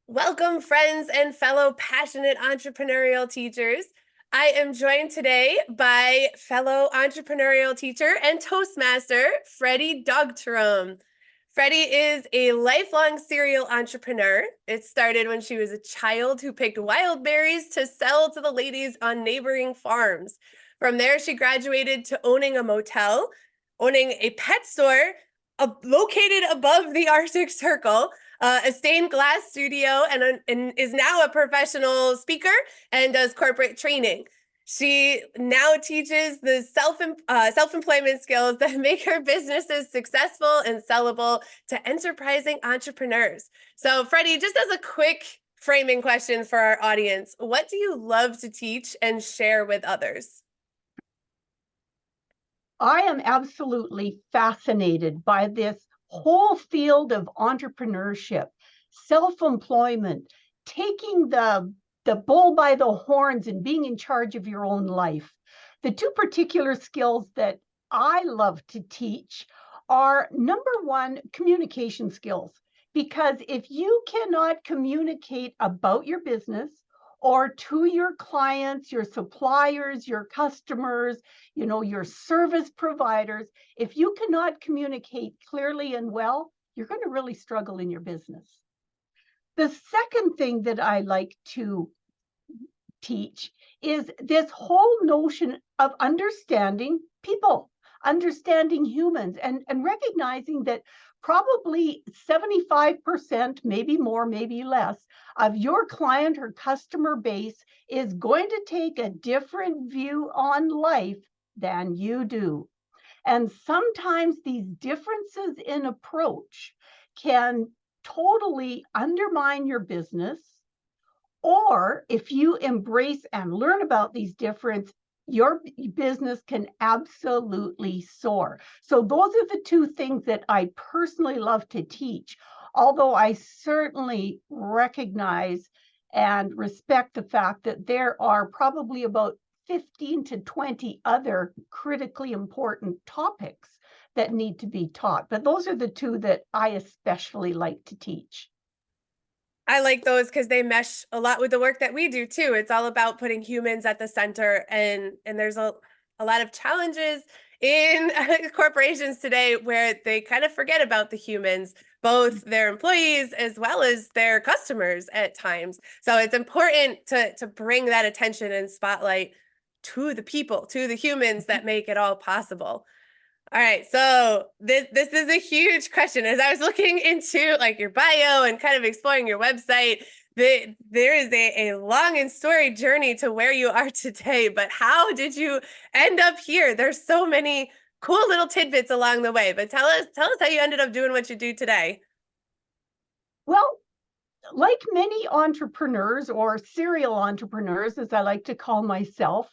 Welcome, friends and fellow passionate entrepreneurial teachers. I am joined today by fellow entrepreneurial teacher and Toastmaster, Freddi Dogterom. Freddi is a lifelong serial entrepreneur. It started when she was a child who picked wild berries to sell to the ladies on neighboring farms. From there, she graduated to owning a motel, owning a pet store located above the Arctic Circle, a stained glass studio, and is now a professional speaker and does corporate training. She now teaches the self-employment skills that make her businesses successful and sellable to enterprising entrepreneurs. So, Freddi, just as a quick framing question for our audience, what do you love to teach and share with others? I am absolutely fascinated by this whole field of entrepreneurship, self-employment, taking the bull by the horns and being in charge of your own life. The two particular skills that I love to teach are, number one, communication skills. Because if you cannot communicate about your business or to your clients, your suppliers, your customers, your service providers, if you cannot communicate clearly and well, you're going to really struggle in your business. The second thing that I like to teach is this whole notion of understanding people, understanding humans, and recognizing that probably 75%, maybe more, maybe less, of your client or customer base is going to take a different view on life than you do. And sometimes these differences in approach can totally undermine your business, or if you embrace and learn about these differences, your business can absolutely soar. So those are the two things that I personally love to teach, although I certainly recognize and respect the fact that there are probably about 15 to 20 other critically important topics that need to be taught. But those are the two that I especially like to teach. I like those because they mesh a lot with the work that we do too. It's all about putting humans at the center, and there's a lot of challenges in corporations today where they kind of forget about the humans, both their employees as well as their customers at times. So it's important to bring that attention and spotlight to the people, to the humans that make it all possible. All right, so this is a huge question. As I was looking into like your bio and kind of exploring your website, there is a long and storied journey to where you are today. But how did you end up here? There's so many cool little tidbits along the way. But tell us how you ended up doing what you do today. Well, like many entrepreneurs, or serial entrepreneurs, as I like to call myself,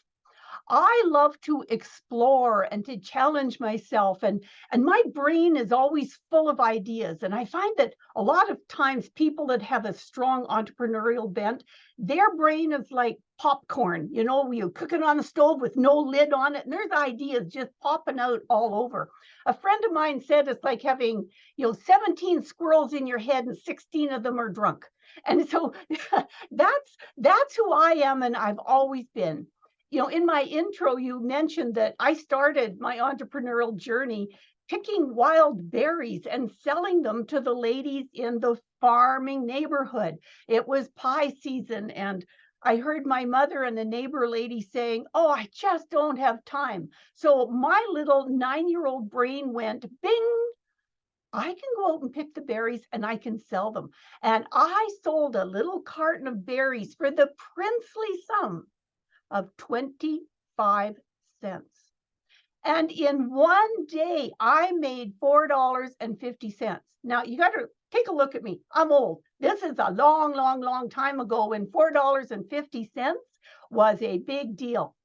I love to explore and to challenge myself, and my brain is always full of ideas. And I find that a lot of times people that have a strong entrepreneurial bent, their brain is like popcorn. You cook it on the stove with no lid on it, and there's ideas just popping out all over. A friend of mine said it's like having 17 squirrels in your head and 16 of them are drunk. And so that's who I am, and I've always been. In my intro, you mentioned that I started my entrepreneurial journey picking wild berries and selling them to the ladies in the farming neighborhood. It was pie season, and I heard my mother and a neighbor lady saying, "Oh, I just don't have time." So my little 9-year-old brain went, bing, I can go out and pick the berries and I can sell them. And I sold a little carton of berries for the princely sum of 25 cents. And in one day, I made $4.50. Now, you got to take a look at me. I'm old. This is a long, long, long time ago when $4.50 was a big deal.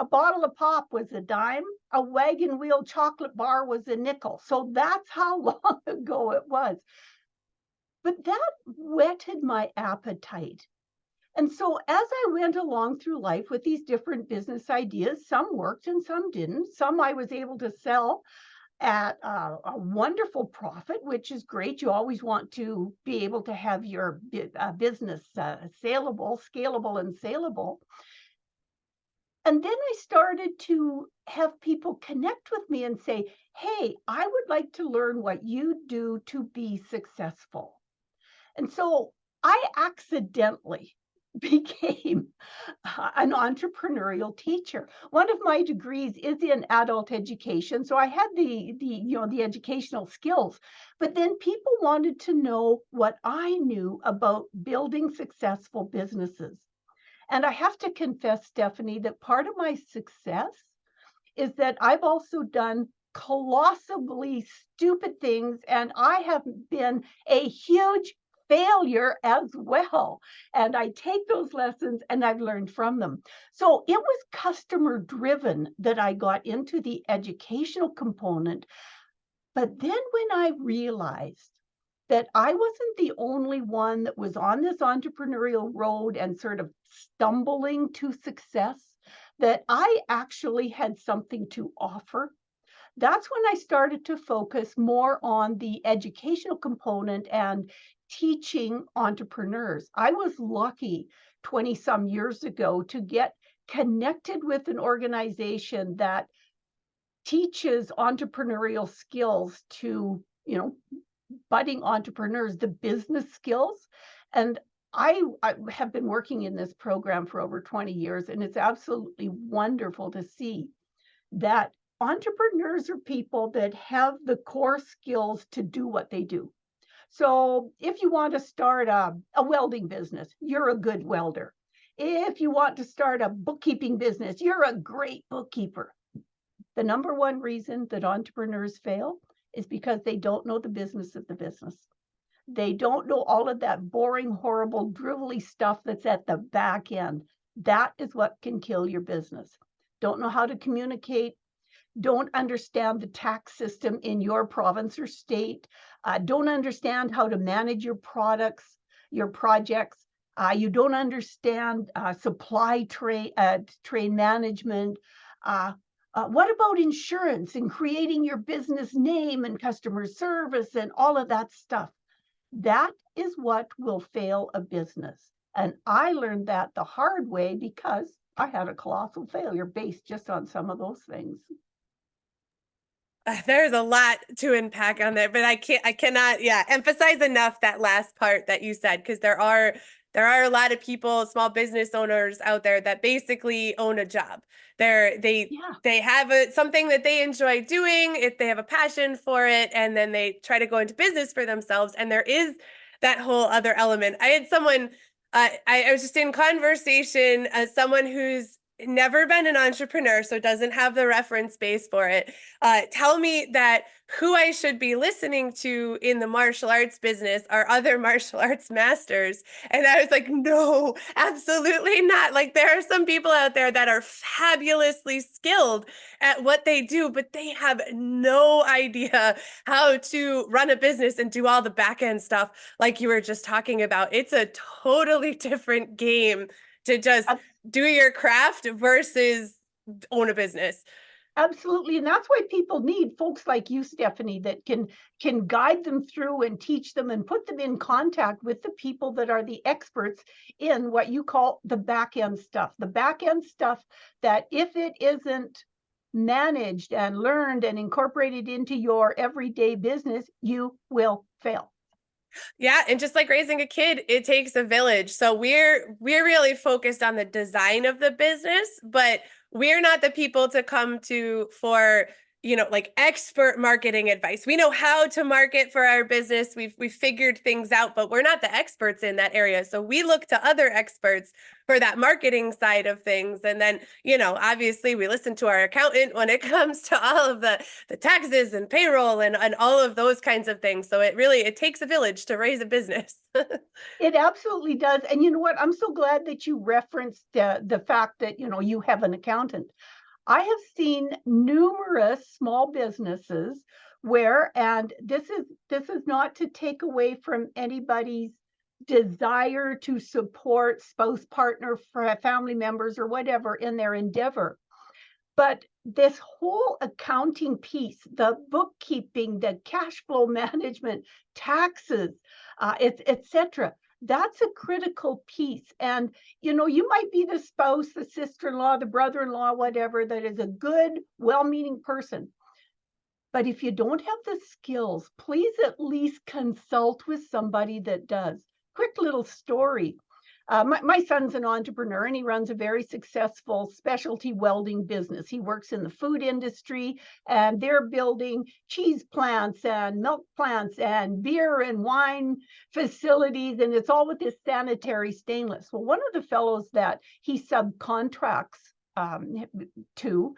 A bottle of pop was a dime. A wagon wheel chocolate bar was a nickel. So that's how long ago it was. But that whetted my appetite. And so as I went along through life with these different business ideas, some worked and some didn't. Some I was able to sell at a wonderful profit, which is great. You always want to be able to have your business saleable, scalable, and saleable. And then I started to have people connect with me and say, hey, I would like to learn what you do to be successful. And so I accidentally became an entrepreneurial teacher. One of my degrees is in adult education, so I had the educational skills. But then people wanted to know what I knew about building successful businesses. And I have to confess, Stephanie, that part of my success is that I've also done colossally stupid things, and I have been a huge failure as well. And I take those lessons and I've learned from them. So it was customer driven that I got into the educational component. But then when I realized that I wasn't the only one that was on this entrepreneurial road and sort of stumbling to success, that I actually had something to offer, that's when I started to focus more on the educational component and teaching entrepreneurs. I was lucky 20 some years ago to get connected with an organization that teaches entrepreneurial skills to, budding entrepreneurs, the business skills. And I have been working in this program for over 20 years, and it's absolutely wonderful to see that entrepreneurs are people that have the core skills to do what they do. So if you want to start a welding business, you're a good welder. If you want to start a bookkeeping business, you're a great bookkeeper. The number one reason that entrepreneurs fail is because they don't know the business of the business. They don't know all of that boring, horrible, drivelly stuff that's at the back end. That is what can kill your business. Don't know how to communicate, don't understand the tax system in your province or state, don't understand how to manage your products, your projects. You don't understand supply train management. What about insurance and creating your business name and customer service and all of that stuff? That is what will fail a business. And I learned that the hard way because I had a colossal failure based just on some of those things. There's a lot to unpack on there, but I cannot, emphasize enough that last part that you said, because there are a lot of people, small business owners out there that basically own a job. They Yeah. they have something that they enjoy doing, if they have a passion for it, and then they try to go into business for themselves. And there is that whole other element. I had someone, I was just in conversation as someone who's never been an entrepreneur, so doesn't have the reference base for it, tell me that who I should be listening to in the martial arts business are other martial arts masters. And I was like, no, absolutely not. Like, there are some people out there that are fabulously skilled at what they do, but they have no idea how to run a business and do all the back end stuff like you were just talking about. It's a totally different game to just do your craft versus own a business. Absolutely. And that's why people need folks like you, Stephanie, that can guide them through and teach them and put them in contact with the people that are the experts in what you call the back end stuff. The back end stuff that if it isn't managed and learned and incorporated into your everyday business, you will fail. Yeah, and just like raising a kid, it takes a village. So we're really focused on the design of the business, but we're not the people to come to for, like expert marketing advice. We know how to market for our business. We've figured things out, but we're not the experts in that area. So we look to other experts for that marketing side of things. And then, obviously we listen to our accountant when it comes to all of the taxes and payroll and all of those kinds of things. So it takes a village to raise a business. It absolutely does. And you know what? I'm so glad that you referenced the fact that, you have an accountant. I have seen numerous small businesses where, and this is not to take away from anybody's desire to support spouse, partner, family members, or whatever in their endeavor, but this whole accounting piece, the bookkeeping, the cash flow management, taxes, etc. That's a critical piece. And, you might be the spouse, the sister-in-law, the brother-in-law, whatever, that is a good, well-meaning person. But if you don't have the skills, please at least consult with somebody that does. Quick little story. My son's an entrepreneur and he runs a very successful specialty welding business. He works in the food industry and they're building cheese plants and milk plants and beer and wine facilities, and it's all with this sanitary stainless. Well, one of the fellows that he subcontracts to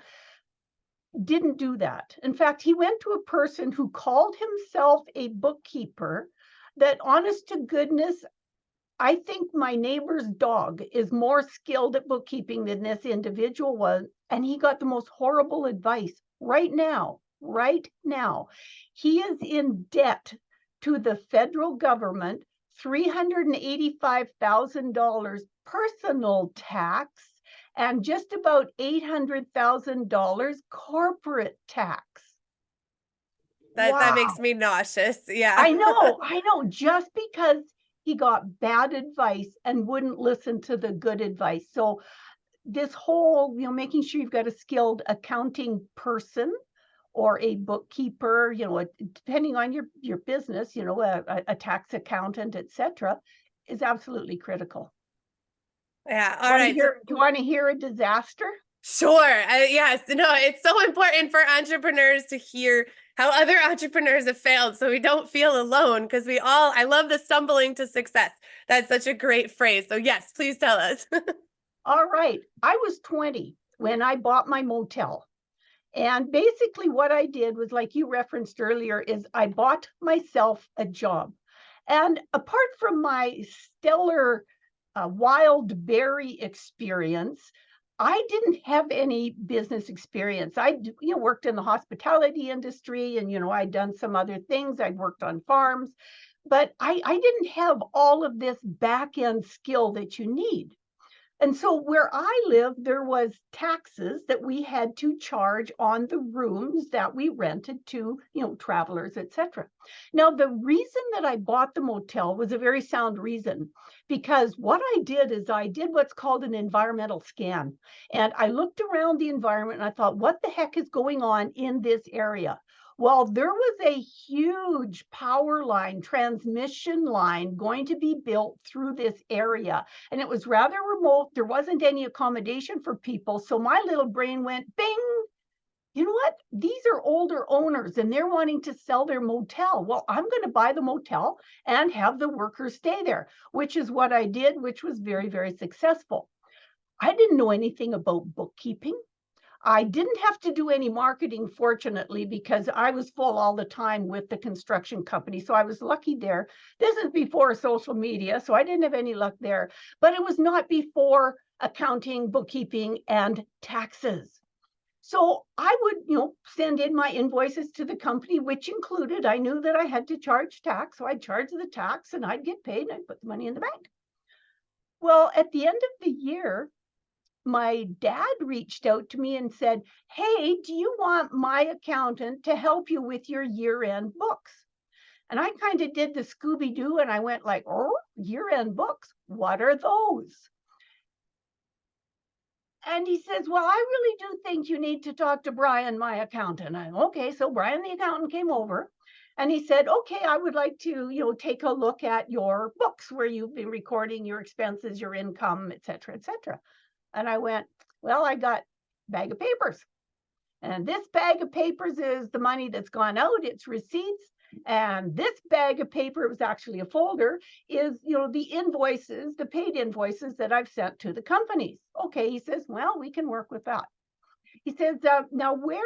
didn't do that. In fact, he went to a person who called himself a bookkeeper that, honest to goodness, I think my neighbor's dog is more skilled at bookkeeping than this individual was. And he got the most horrible advice right now. He is in debt to the federal government, $385,000 personal tax, and just about $800,000 corporate tax. That makes me nauseous. Yeah. I know, just because he got bad advice and wouldn't listen to the good advice. So this whole, making sure you've got a skilled accounting person or a bookkeeper, depending on your business, a tax accountant, etc., is absolutely critical. Yeah. All right. Do you want to hear a disaster? Sure. Yes. No, it's so important for entrepreneurs to hear how other entrepreneurs have failed so we don't feel alone, because I love the stumbling to success. That's such a great phrase. So yes, please tell us. All right. I was 20 when I bought my motel. And basically what I did was, like you referenced earlier, is I bought myself a job. And apart from my stellar wild berry experience, I didn't have any business experience. I worked in the hospitality industry and, I'd done some other things. I'd worked on farms, but I didn't have all of this back end skill that you need. And so where I lived, there was taxes that we had to charge on the rooms that we rented to, travelers, etc. Now, the reason that I bought the motel was a very sound reason, because what I did is I did what's called an environmental scan. And I looked around the environment and I thought, what the heck is going on in this area? Well, there was a huge power line, transmission line going to be built through this area. And it was rather remote. There wasn't any accommodation for people. So my little brain went, bing, you know what? These are older owners and they're wanting to sell their motel. Well, I'm going to buy the motel and have the workers stay there, which is what I did, which was very, very successful. I didn't know anything about bookkeeping. I didn't have to do any marketing, fortunately, because I was full all the time with the construction company. So I was lucky there. This is before social media, so I didn't have any luck there. But it was not before accounting, bookkeeping, and taxes. So I would, send in my invoices to the company, which included, I knew that I had to charge tax. So I'd charge the tax and I'd get paid and I'd put the money in the bank. Well, at the end of the year, my dad reached out to me and said, hey, do you want my accountant to help you with your year-end books? And I kind of did the Scooby-Doo and I went like, oh, year-end books, what are those? And he says, well, I really do think you need to talk to Brian, my accountant. Okay, so Brian, the accountant, came over and he said, okay, I would like to, take a look at your books where you've been recording your expenses, your income, et cetera, et cetera. And I went, well, I got a bag of papers. And this bag of papers is the money that's gone out, it's receipts. And this bag of paper, it was actually a folder, is, the invoices, the paid invoices that I've sent to the companies. Okay, he says, well, we can work with that. He says, now where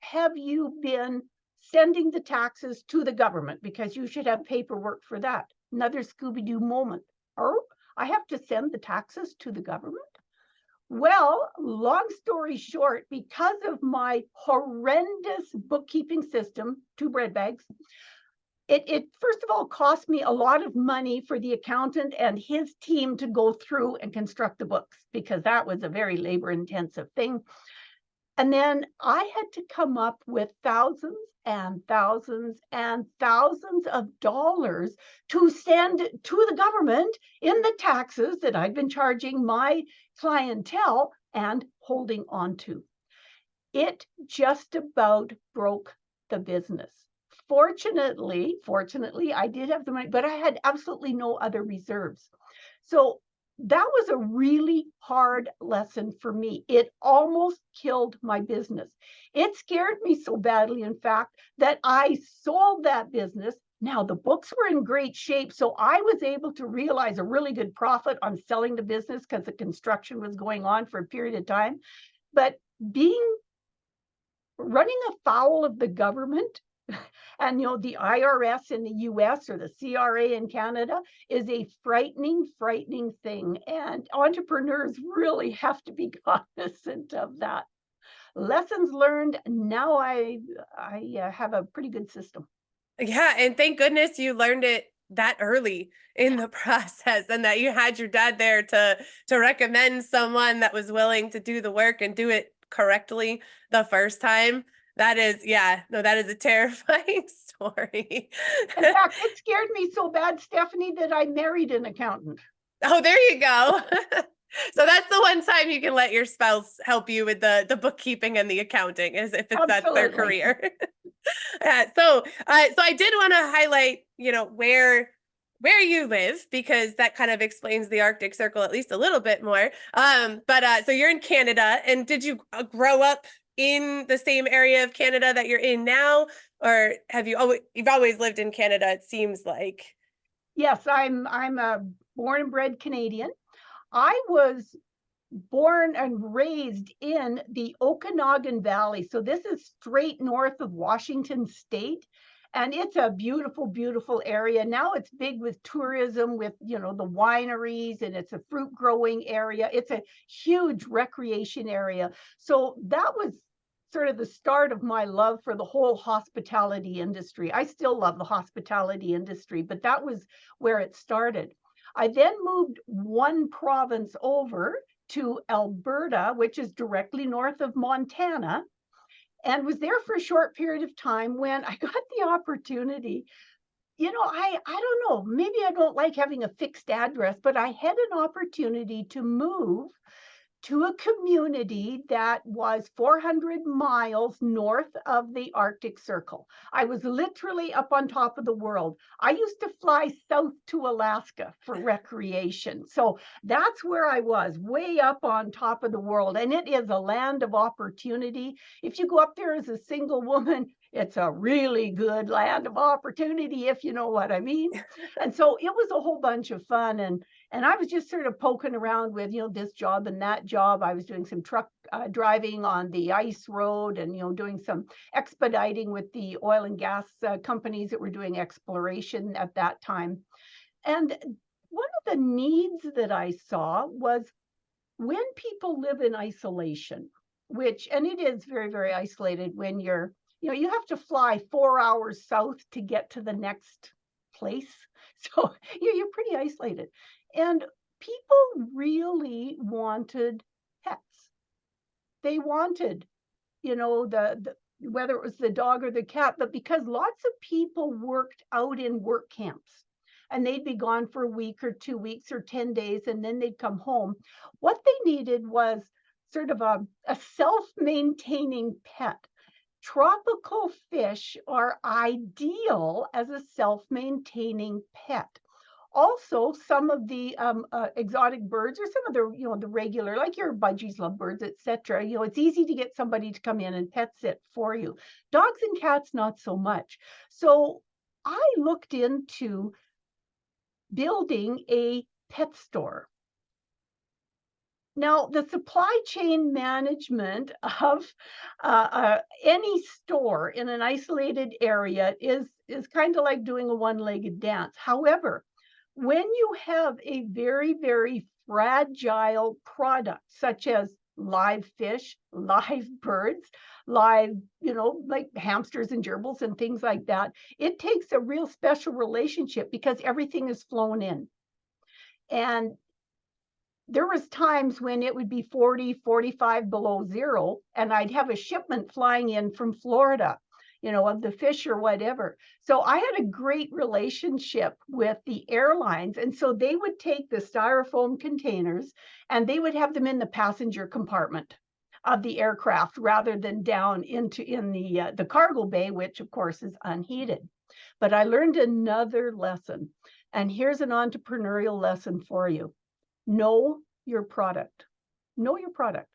have you been sending the taxes to the government? Because you should have paperwork for that. Another Scooby-Doo moment. Oh, I have to send the taxes to the government? Well, long story short, because of my horrendous bookkeeping system, 2 bread bags, it first of all cost me a lot of money for the accountant and his team to go through and construct the books, because that was a very labor-intensive thing. And then I had to come up with thousands and thousands and thousands of dollars to send to the government in the taxes that I'd been charging my clientele and holding on to. It just about broke the business. Fortunately, I did have the money, but I had absolutely no other reserves. So that was a really hard lesson for me. It almost killed my business. It scared me so badly, in fact, that I sold that business. Now, the books were in great shape, so I was able to realize a really good profit on selling the business because the construction was going on for a period of time. But running afoul of the government and the IRS in the US or the CRA in Canada is a frightening thing. And entrepreneurs really have to be cognizant of that. Lessons learned. Now I have a pretty good system. Yeah, and thank goodness you learned it that early in the process, and that you had your dad there to recommend someone that was willing to do the work and do it correctly the first time. That is, yeah, no, that is a terrifying story. In fact, it scared me so bad, Stephanie, that I married an accountant. Oh, there you go. So that's the one time you can let your spouse help you with the bookkeeping and the accounting, as if that's their Absolutely. career. So I did want to highlight, where you live, because that kind of explains the Arctic Circle at least a little bit more. But so you're in Canada, and did you grow up in the same area of Canada that you're in now, or you've always lived in Canada? It seems like. Yes, I'm a born and bred Canadian. I was born and raised in the Okanagan Valley. So this is straight north of Washington State. And it's a beautiful area. Now it's big with tourism, with, the wineries, and it's a fruit growing area. It's a huge recreation area. So that was sort of the start of my love for the whole hospitality industry. I still love the hospitality industry, but that was where it started. I then moved one province over to Alberta, which is directly north of Montana, and was there for a short period of time when I got the opportunity. I don't know, maybe I don't like having a fixed address, but I had an opportunity to move to a community that was 400 miles north of the Arctic Circle. I was literally up on top of the world. I used to fly south to Alaska for recreation. So that's where I was, way up on top of the world. And it is a land of opportunity. If you go up there as a single woman, it's a really good land of opportunity, if you know what I mean. And so it was a whole bunch of fun. And I was just sort of poking around with, this job and that job. I was doing some truck driving on the ice road, and, doing some expediting with the oil and gas companies that were doing exploration at that time. And one of the needs that I saw was when people live in isolation, and it is very isolated when you have to fly 4 hours south to get to the next place. So you're pretty isolated. And people really wanted pets. They wanted, the whether it was the dog or the cat, but because lots of people worked out in work camps and they'd be gone for a week or 2 weeks or 10 days, and then they'd come home. What they needed was sort of a self-maintaining pet. Tropical fish are ideal as a self-maintaining pet. Also, some of the exotic birds, or some of the regular, like your budgies, lovebirds, etc. It's easy to get somebody to come in and pet sit for you. Dogs and cats, not so much. So I looked into building a pet store. Now, the supply chain management of any store in an isolated area is kind of like doing a one-legged dance. However, when you have a very fragile product, such as live fish, live birds, live, like hamsters and gerbils and things like that, it takes a real special relationship because everything is flown in. And there was times when it would be 40, 45 below zero, and I'd have a shipment flying in from Florida, of the fish or whatever. So I had a great relationship with the airlines. And so they would take the styrofoam containers and they would have them in the passenger compartment of the aircraft rather than down in the cargo bay, which of course is unheated. But I learned another lesson. And here's an entrepreneurial lesson for you. Know your product. Know your product.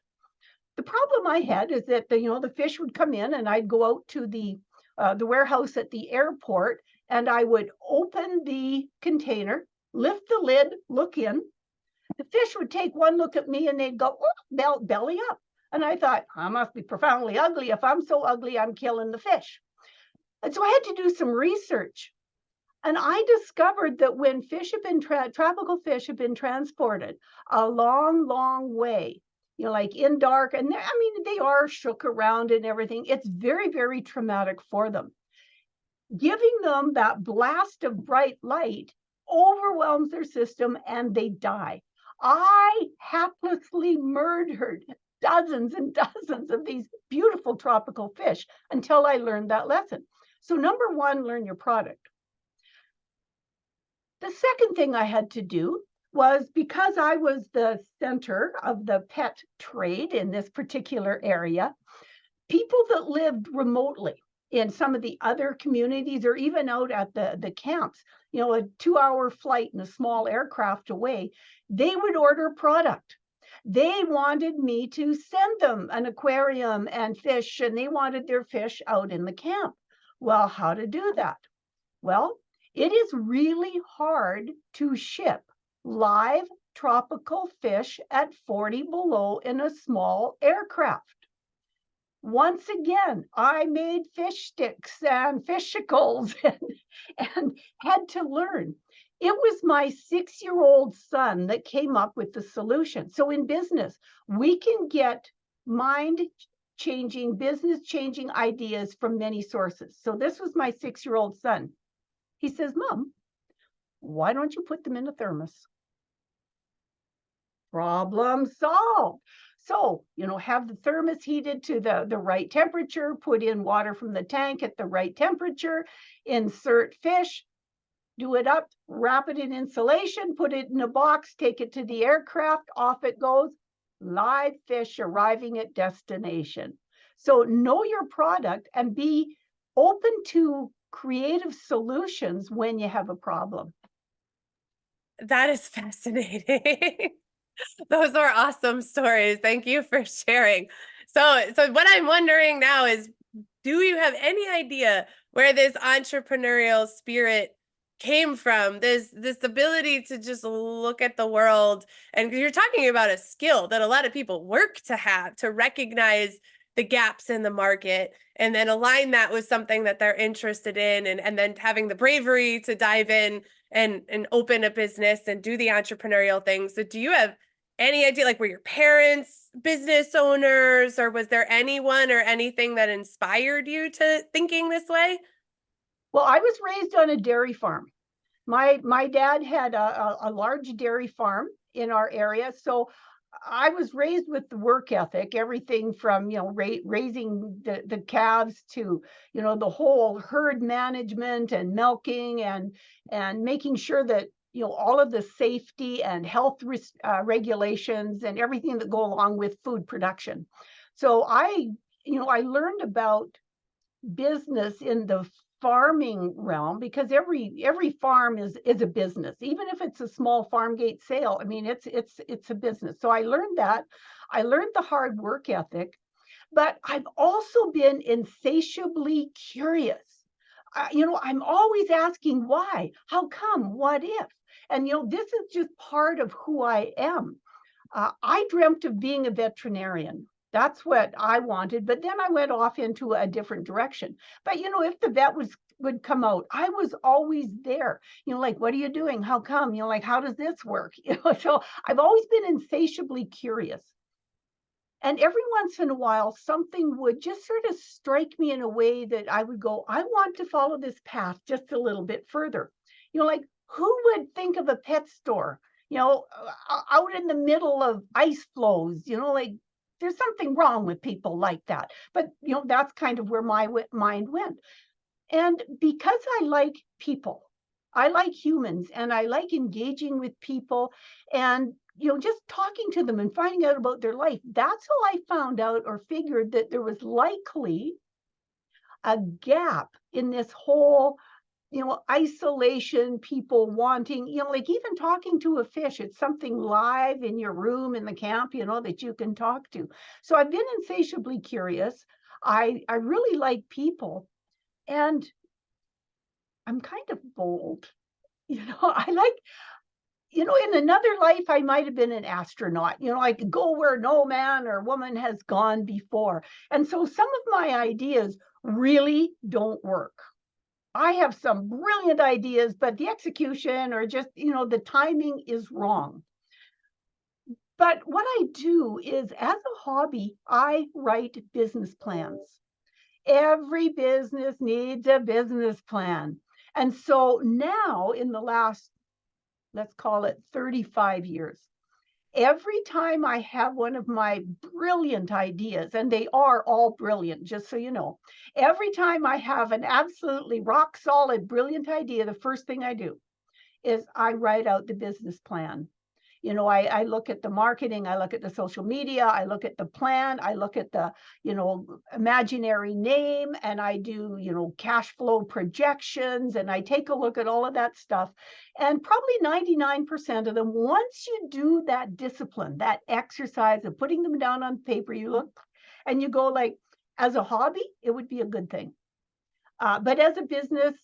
The problem I had is that the fish would come in, and I'd go out to the warehouse at the airport, and I would open the container, lift the lid, look in. The fish would take one look at me, and they'd go, oh, belly up. And I thought, I must be profoundly ugly. If I'm so ugly, I'm killing the fish. And so I had to do some research. And I discovered that when tropical fish have been transported a long, long way, like in dark, and they are shook around and everything, it's very, very traumatic for them. Giving them that blast of bright light overwhelms their system and they die. I haplessly murdered dozens and dozens of these beautiful tropical fish until I learned that lesson. So number one, learn your product. The second thing I had to do was, because I was the center of the pet trade in this particular area, people that lived remotely in some of the other communities or even out at the camps, a 2-hour flight in a small aircraft away, they would order product. They wanted me to send them an aquarium and fish, and they wanted their fish out in the camp. Well, how to do that? Well, it is really hard to ship live tropical fish at 40 below in a small aircraft. Once again, I made fish sticks and fishicles and had to learn. It was my 6-year-old son that came up with the solution. So in business, we can get mind-changing, business-changing ideas from many sources. So this was my 6-year-old son. He says, Mom, why don't you put them in a thermos? Problem solved. So, have the thermos heated to the right temperature, put in water from the tank at the right temperature, insert fish, do it up, wrap it in insulation, put it in a box, take it to the aircraft, off it goes, live fish arriving at destination. So know your product and be open to creative solutions when you have a problem. That is fascinating. Those are awesome stories. Thank you for sharing. So what I'm wondering now is, do you have any idea where this entrepreneurial spirit came from? This ability to just look at the world, and you're talking about a skill that a lot of people work to have, to recognize the gaps in the market and then align that with something that they're interested in, and then having the bravery to dive in and open a business and do the entrepreneurial things. So do you have any idea, like, were your parents business owners, or was there anyone or anything that inspired you to thinking this way? Well, I was raised on a dairy farm. My dad had a large dairy farm in our area. So I was raised with the work ethic, everything from, raising the calves to, the whole herd management and milking and making sure that, all of the safety and health regulations and everything that go along with food production. So I learned about business in the farming realm, because every farm is a business, even if it's a small farm gate sale. I mean, it's a business. So I learned that. I learned the hard work ethic, but I've also been insatiably curious. I'm always asking why, how come, what if, and this is just part of who I am. I dreamt of being a veterinarian. That's what I wanted, but then I went off into a different direction. But if the vet would come out, I was always there. Like, what are you doing? How come? Like, how does this work? So I've always been insatiably curious. And every once in a while, something would just sort of strike me in a way that I would go, I want to follow this path just a little bit further. Like, who would think of a pet store, out in the middle of ice floes, like there's something wrong with people like that. But, that's kind of where my mind went. And because I like people, I like humans, and I like engaging with people and, just talking to them and finding out about their life. That's how I found out or figured that there was likely a gap in this whole isolation, people wanting, like even talking to a fish, it's something live in your room in the camp, that you can talk to. So I've been insatiably curious. I really like people, and I'm kind of bold. I like, in another life, I might have been an astronaut, I could go where no man or woman has gone before. And so some of my ideas really don't work. I have some brilliant ideas, but the execution or just, the timing is wrong. But what I do is, as a hobby, I write business plans. Every business needs a business plan. And so now, in the last, let's call it 35 years, every time I have one of my brilliant ideas, and they are all brilliant, just so you know, every time I have an absolutely rock solid, brilliant idea, the first thing I do is I write out the business plan. I look at the marketing, I look at the social media, I look at the plan, I look at the, imaginary name, and I do, cash flow projections, and I take a look at all of that stuff. And probably 99% of them, once you do that discipline, that exercise of putting them down on paper, you look and you go like, as a hobby, it would be a good thing. But as a business,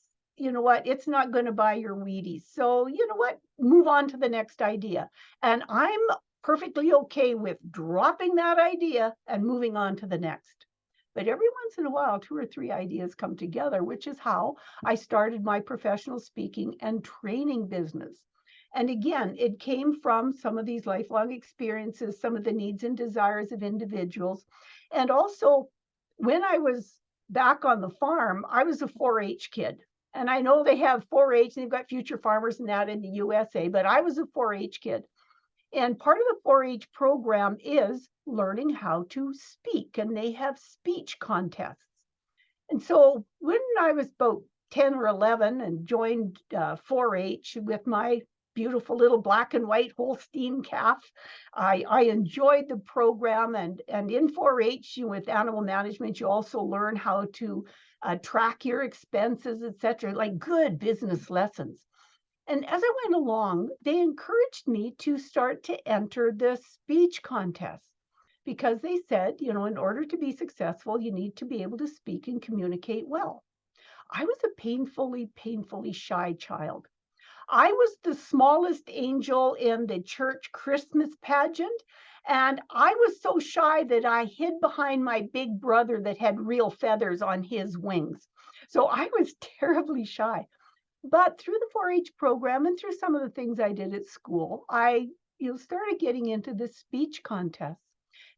you know what? It's not going to buy your Wheaties. So, you know what? Move on to the next idea. And I'm perfectly okay with dropping that idea and moving on to the next. But every once in a while, 2 or 3 ideas come together, which is how I started my professional speaking and training business. And again, it came from some of these lifelong experiences, some of the needs and desires of individuals. And also, when I was back on the farm, I was a 4-H kid. And I know they have 4-H, and they've got future farmers and that in the USA, but I was a 4-H kid. And part of the 4-H program is learning how to speak, and they have speech contests. And so when I was about 10 or 11 and joined 4-H with my beautiful little black and white Holstein calf, I enjoyed the program. And in 4-H, with animal management, you also learn how to track your expenses, etc., like good business lessons. And as I went along, they encouraged me to start to enter the speech contest, because they said, in order to be successful, you need to be able to speak and communicate well. I was a painfully shy child. I was the smallest angel in the church Christmas pageant, and I was so shy that I hid behind my big brother that had real feathers on his wings. So I was terribly shy. But through the 4-H program and through some of the things I did at school, I started getting into the speech contests.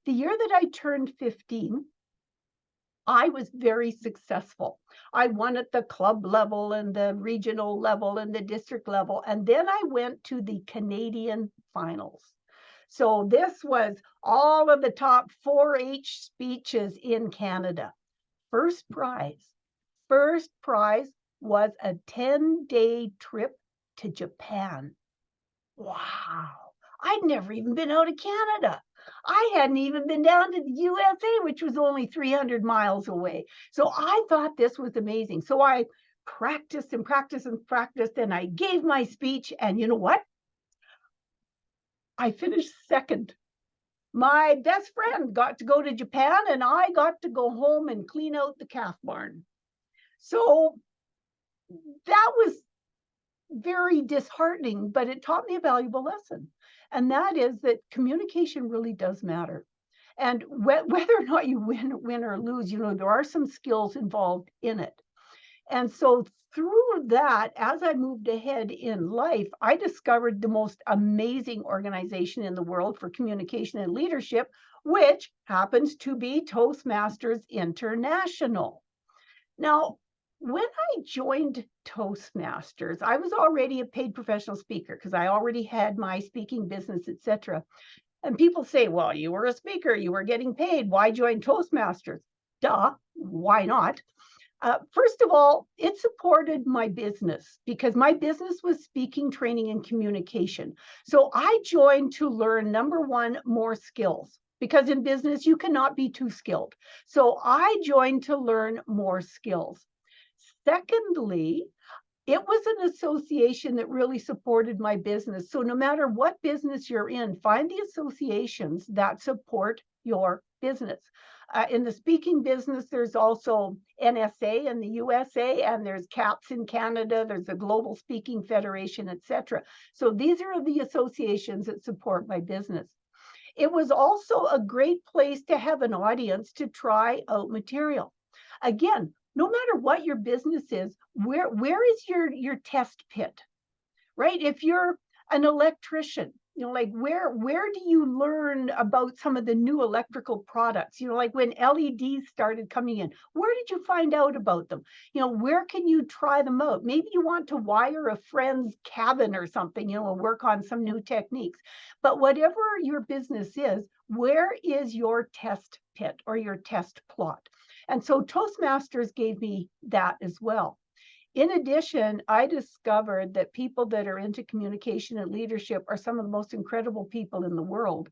The year that I turned 15, I was very successful. I won at the club level and the regional level and the district level. And then I went to the Canadian finals. So this was all of the top 4-H speeches in Canada. First prize was a 10-day trip to Japan. Wow. I'd never even been out of Canada. I hadn't even been down to the USA, which was only 300 miles away. So I thought this was amazing. So I practiced and practiced and practiced, and I gave my speech. And you know what? I finished second. My best friend got to go to Japan, and I got to go home and clean out the calf barn. So that was very disheartening, but it taught me a valuable lesson. And that is that communication really does matter. And whether or not you win or lose, there are some skills involved in it. And so through that, as I moved ahead in life, I discovered the most amazing organization in the world for communication and leadership, which happens to be Toastmasters International. Now, When I joined Toastmasters, I was already a paid professional speaker because I already had my speaking business, etc. And people say, well, you were a speaker, you were getting paid. Why join Toastmasters? Duh, why not? First of all, it supported my business because my business was speaking, training, and communication. So I joined to learn, number one, more skills. Because in business, you cannot be too skilled. So I joined to learn more skills. Secondly, it was an association that really supported my business. So no matter what business you're in, find the associations that support your business. In the speaking business, there's also NSA in the USA, and there's CAPS in Canada, there's the Global Speaking Federation, etc. So these are the associations that support my business. It was also a great place to have an audience to try out material. Again, no matter what your business is, where is your test pit, right? If you're an electrician, like where do you learn about some of the new electrical products? Like when LEDs started coming in, where did you find out about them? Where can you try them out? Maybe you want to wire a friend's cabin or something, and work on some new techniques. But whatever your business is, where is your test pit or your test plot? And so Toastmasters gave me that as well. In addition, I discovered that people that are into communication and leadership are some of the most incredible people in the world.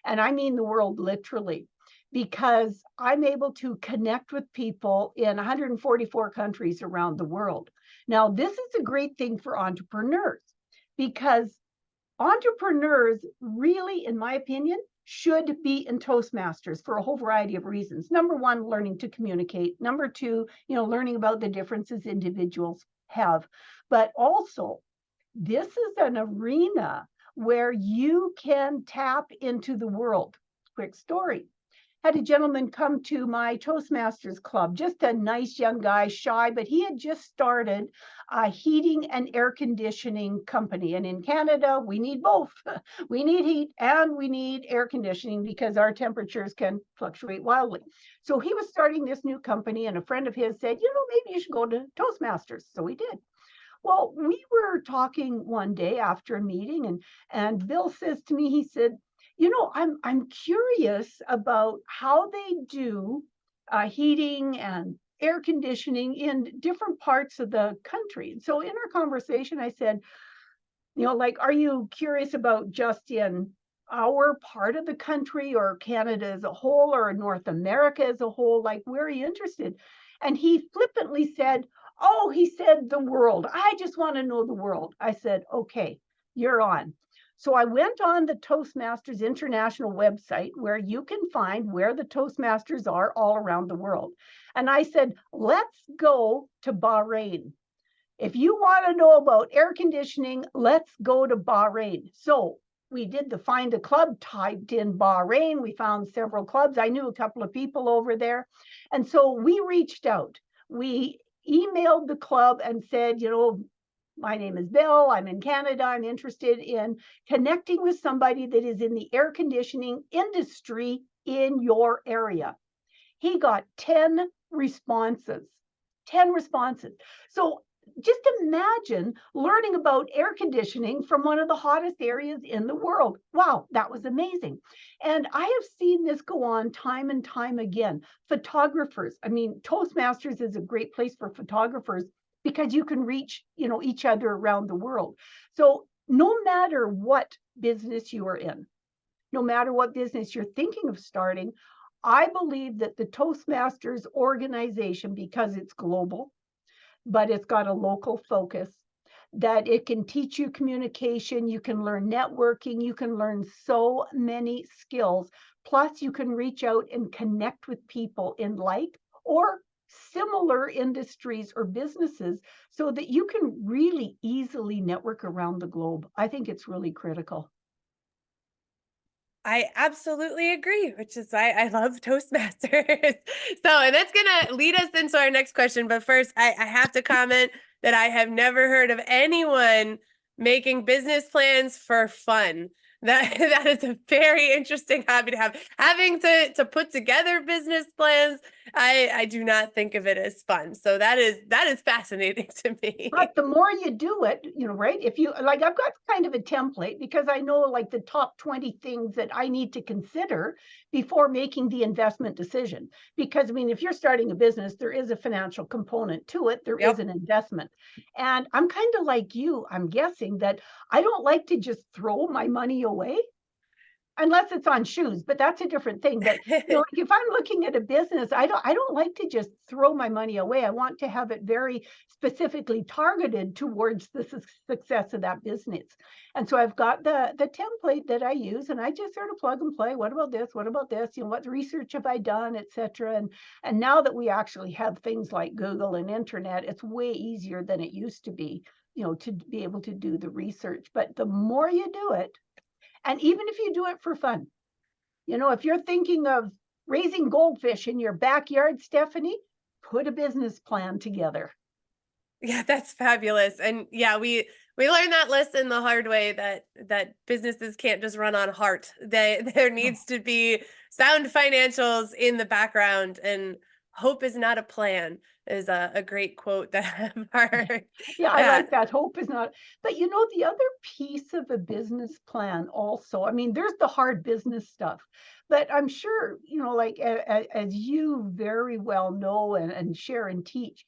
And I mean the world literally, because I'm able to connect with people in 144 countries around the world. Now, this is a great thing for entrepreneurs because entrepreneurs really, in my opinion, should be in Toastmasters for a whole variety of reasons. Number one, learning to communicate. Number two, learning about the differences individuals have. But also, this is an arena where you can tap into the world. Quick story. Had a gentleman come to my Toastmasters club, just a nice young guy, shy, but he had just started a heating and air conditioning company. And in Canada, we need both. We need heat and we need air conditioning because our temperatures can fluctuate wildly. So he was starting this new company, and a friend of his said, maybe you should go to Toastmasters. So we did. Well, we were talking one day after a meeting, and Bill says to me, he said, I'm curious about how they do heating and air conditioning in different parts of the country. And so in our conversation, I said, are you curious about just in our part of the country or Canada as a whole or North America as a whole? Like, where are you interested? And he flippantly said, oh, he said, the world. I just want to know the world. I said, okay, you're on. So I went on the Toastmasters International website where you can find where the Toastmasters are all around the world. And I said, let's go to Bahrain. If you want to know about air conditioning, let's go to Bahrain. So we did the find a club, typed in Bahrain. We found several clubs. I knew a couple of people over there. And so we reached out. We emailed the club and said, my name is Bill. I'm in Canada. I'm interested in connecting with somebody that is in the air conditioning industry in your area. He got 10 responses. 10 responses. So just imagine learning about air conditioning from one of the hottest areas in the world. Wow, that was amazing. And I have seen this go on time and time again. Photographers, Toastmasters is a great place for photographers because you can reach, each other around the world. So no matter what business you are in, no matter what business you're thinking of starting, I believe that the Toastmasters organization, because it's global, but it's got a local focus, that it can teach you communication, you can learn networking, you can learn so many skills. Plus, you can reach out and connect with people in like or similar industries or businesses so that you can really easily network around the globe. I think it's really critical. I absolutely agree, which is why I love Toastmasters. And that's going to lead us into our next question. But first, I have to comment that I have never heard of anyone making business plans for fun. That is a very interesting hobby to have. Having to put together business plans, I do not think of it as fun. So that is fascinating to me. But the more you do it, right? If you like, I've got kind of a template because I know like the top 20 things that I need to consider before making the investment decision. Because I mean, if you're starting a business, there is a financial component to it, there is Yep. an investment. And I'm kind of like you, I'm guessing that I don't like to just throw my money away. Unless it's on shoes, but that's a different thing. But like if I'm looking at a business, I don't like to just throw my money away. I want to have it very specifically targeted towards the success of that business. And so I've got the template that I use, and I just sort of plug and play. What about this? What about this? What research have I done, etc. And now that we actually have things like Google and internet, it's way easier than it used to be, to be able to do the research. But the more you do it, and even if you do it for fun, if you're thinking of raising goldfish in your backyard, Stephanie, put a business plan together. Yeah, that's fabulous. And yeah, we learned that lesson the hard way that businesses can't just run on heart. There No. needs to be sound financials in the background, and hope is not a plan is a great quote that I've heard. Yeah, I Yeah. like that. Hope is not. But the other piece of a business plan also, I mean, there's the hard business stuff, but I'm sure, like as you very well know and share and teach,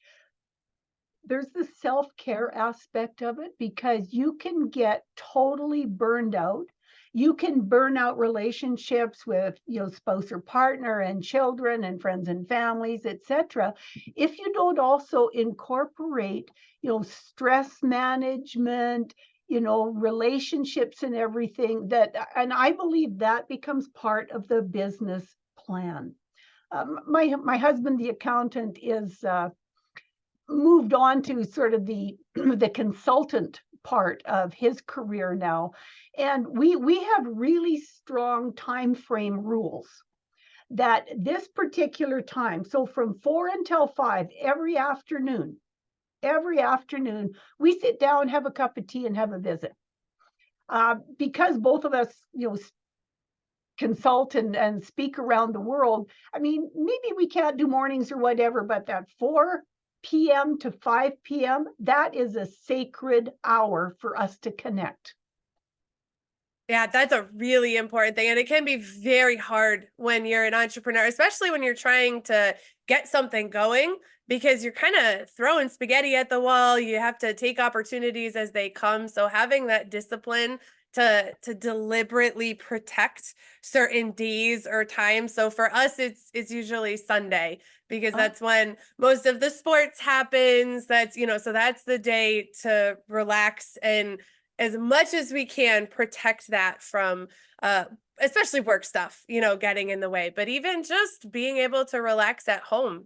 there's the self-care aspect of it because you can get totally burned out. You can burn out relationships with, spouse or partner and children and friends and families, etc. If you don't also incorporate, stress management, relationships and everything and I believe that becomes part of the business plan. My husband, the accountant, is moved on to sort of the the consultant part of his career now, and we have really strong time frame rules that this particular time, so from 4 until 5 every afternoon we sit down, have a cup of tea and have a visit, because both of us consult and speak around the world. I mean, maybe we can't do mornings or whatever, but that 4 p.m. to 5 p.m., that is a sacred hour for us to connect. Yeah, that's a really important thing. And it can be very hard when you're an entrepreneur, especially when you're trying to get something going, because you're kind of throwing spaghetti at the wall. You have to take opportunities as they come. So having that discipline to deliberately protect certain days or times. So for us, it's usually Sunday because Uh, that's when most of the sports happens. So that's the day to relax and as much as we can protect that from especially work stuff, getting in the way, but even just being able to relax at home,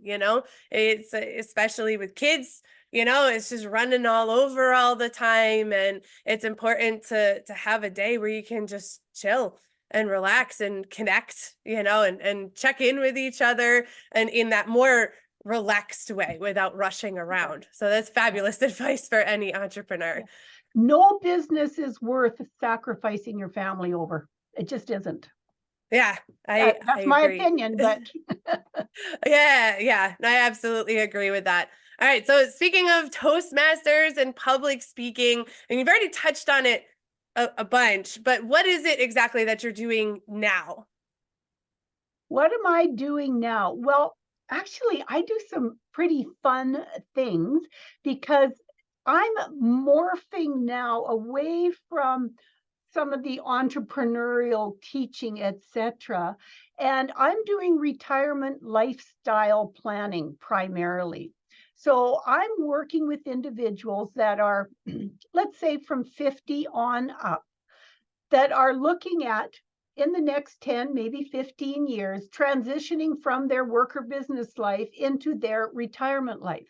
it's especially with kids, it's just running all over all the time, and it's important to have a day where you can just chill and relax and connect, and check in with each other and in that more relaxed way without rushing yeah, around. So that's yeah, fabulous advice for any entrepreneur. yeah. No business is worth sacrificing your family over. It just isn't. Yeah, I That's my agree. opinion, but Yeah, yeah, I absolutely agree with that. All right, so speaking of Toastmasters and public speaking, and you've already touched on it a bunch, but what is it exactly that you're doing now? what am I doing now? Well, actually, I do some pretty fun things because I'm morphing now away from some of the entrepreneurial teaching, etc. And I'm doing retirement lifestyle planning primarily. So I'm working with individuals that are, let's say, from 50 on up, that are looking at in the next 10, maybe 15 years, transitioning from their worker business life into their retirement life.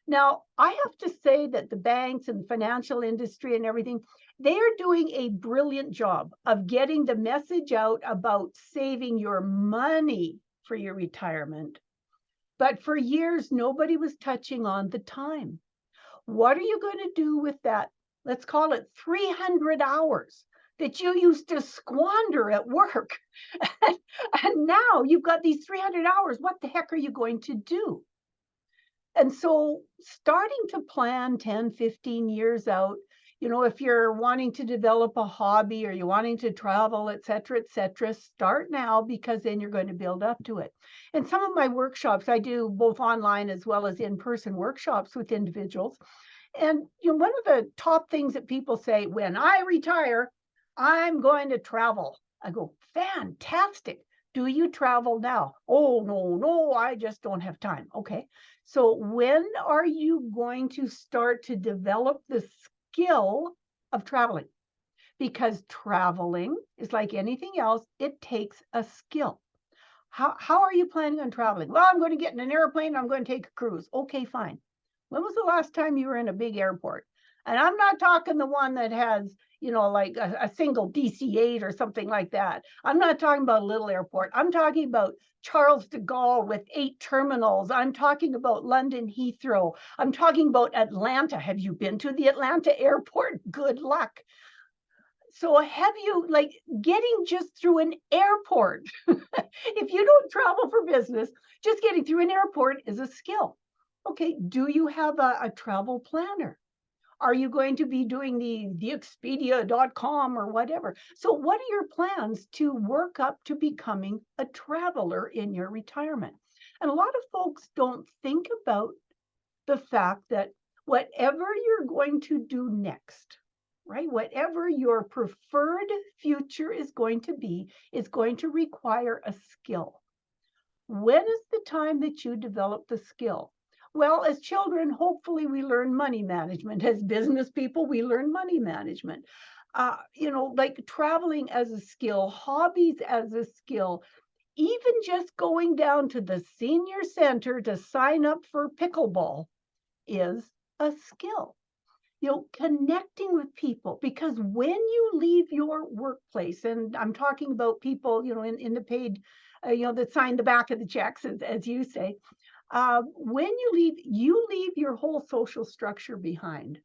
Now, I have to say that the banks and financial industry and everything, they are doing a brilliant job of getting the message out about saving your money for your retirement. But for years, nobody was touching on the time. What are you going to do with that? Let's call it 300 hours that you used to squander at work. And now you've got these 300 hours. What the heck are you going to do? And so starting to plan 10, 15 years out, if you're wanting to develop a hobby or you're wanting to travel, et cetera, start now, because then you're going to build up to it. And some of my workshops, I do both online as well as in-person workshops with individuals. And one of the top things that people say, when I retire, I'm going to travel. I go, fantastic. Do you travel now? Oh, no, I just don't have time. Okay. So when are you going to start to develop the skill of traveling? Because traveling is like anything else, it takes a skill. How are you planning on traveling? Well, I'm going to get in an airplane. I'm going to take a cruise. Okay, fine. When was the last time you were in a big airport? And I'm not talking the one that has, like a single DC-8 or something like that. I'm not talking about a little airport. I'm talking about Charles de Gaulle with 8 terminals. I'm talking about London Heathrow. I'm talking about Atlanta. Have you been to the Atlanta airport? Good luck. So have you, like, getting just through an airport? If you don't travel for business, just getting through an airport is a skill. Okay, do you have a travel planner? Are you going to be doing the Expedia.com or whatever? So what are your plans to work up to becoming a traveler in your retirement? And a lot of folks don't think about the fact that whatever you're going to do next, right? Whatever your preferred future is going to be, is going to require a skill. When is the time that you develop the skill? Well, as children, hopefully we learn money management. As business people, we learn money management. Like traveling as a skill, hobbies as a skill, even just going down to the senior center to sign up for pickleball is a skill. Connecting with people, because when you leave your workplace, and I'm talking about people, in the paid, that sign the back of the checks, as you say, when you leave your whole social structure behind.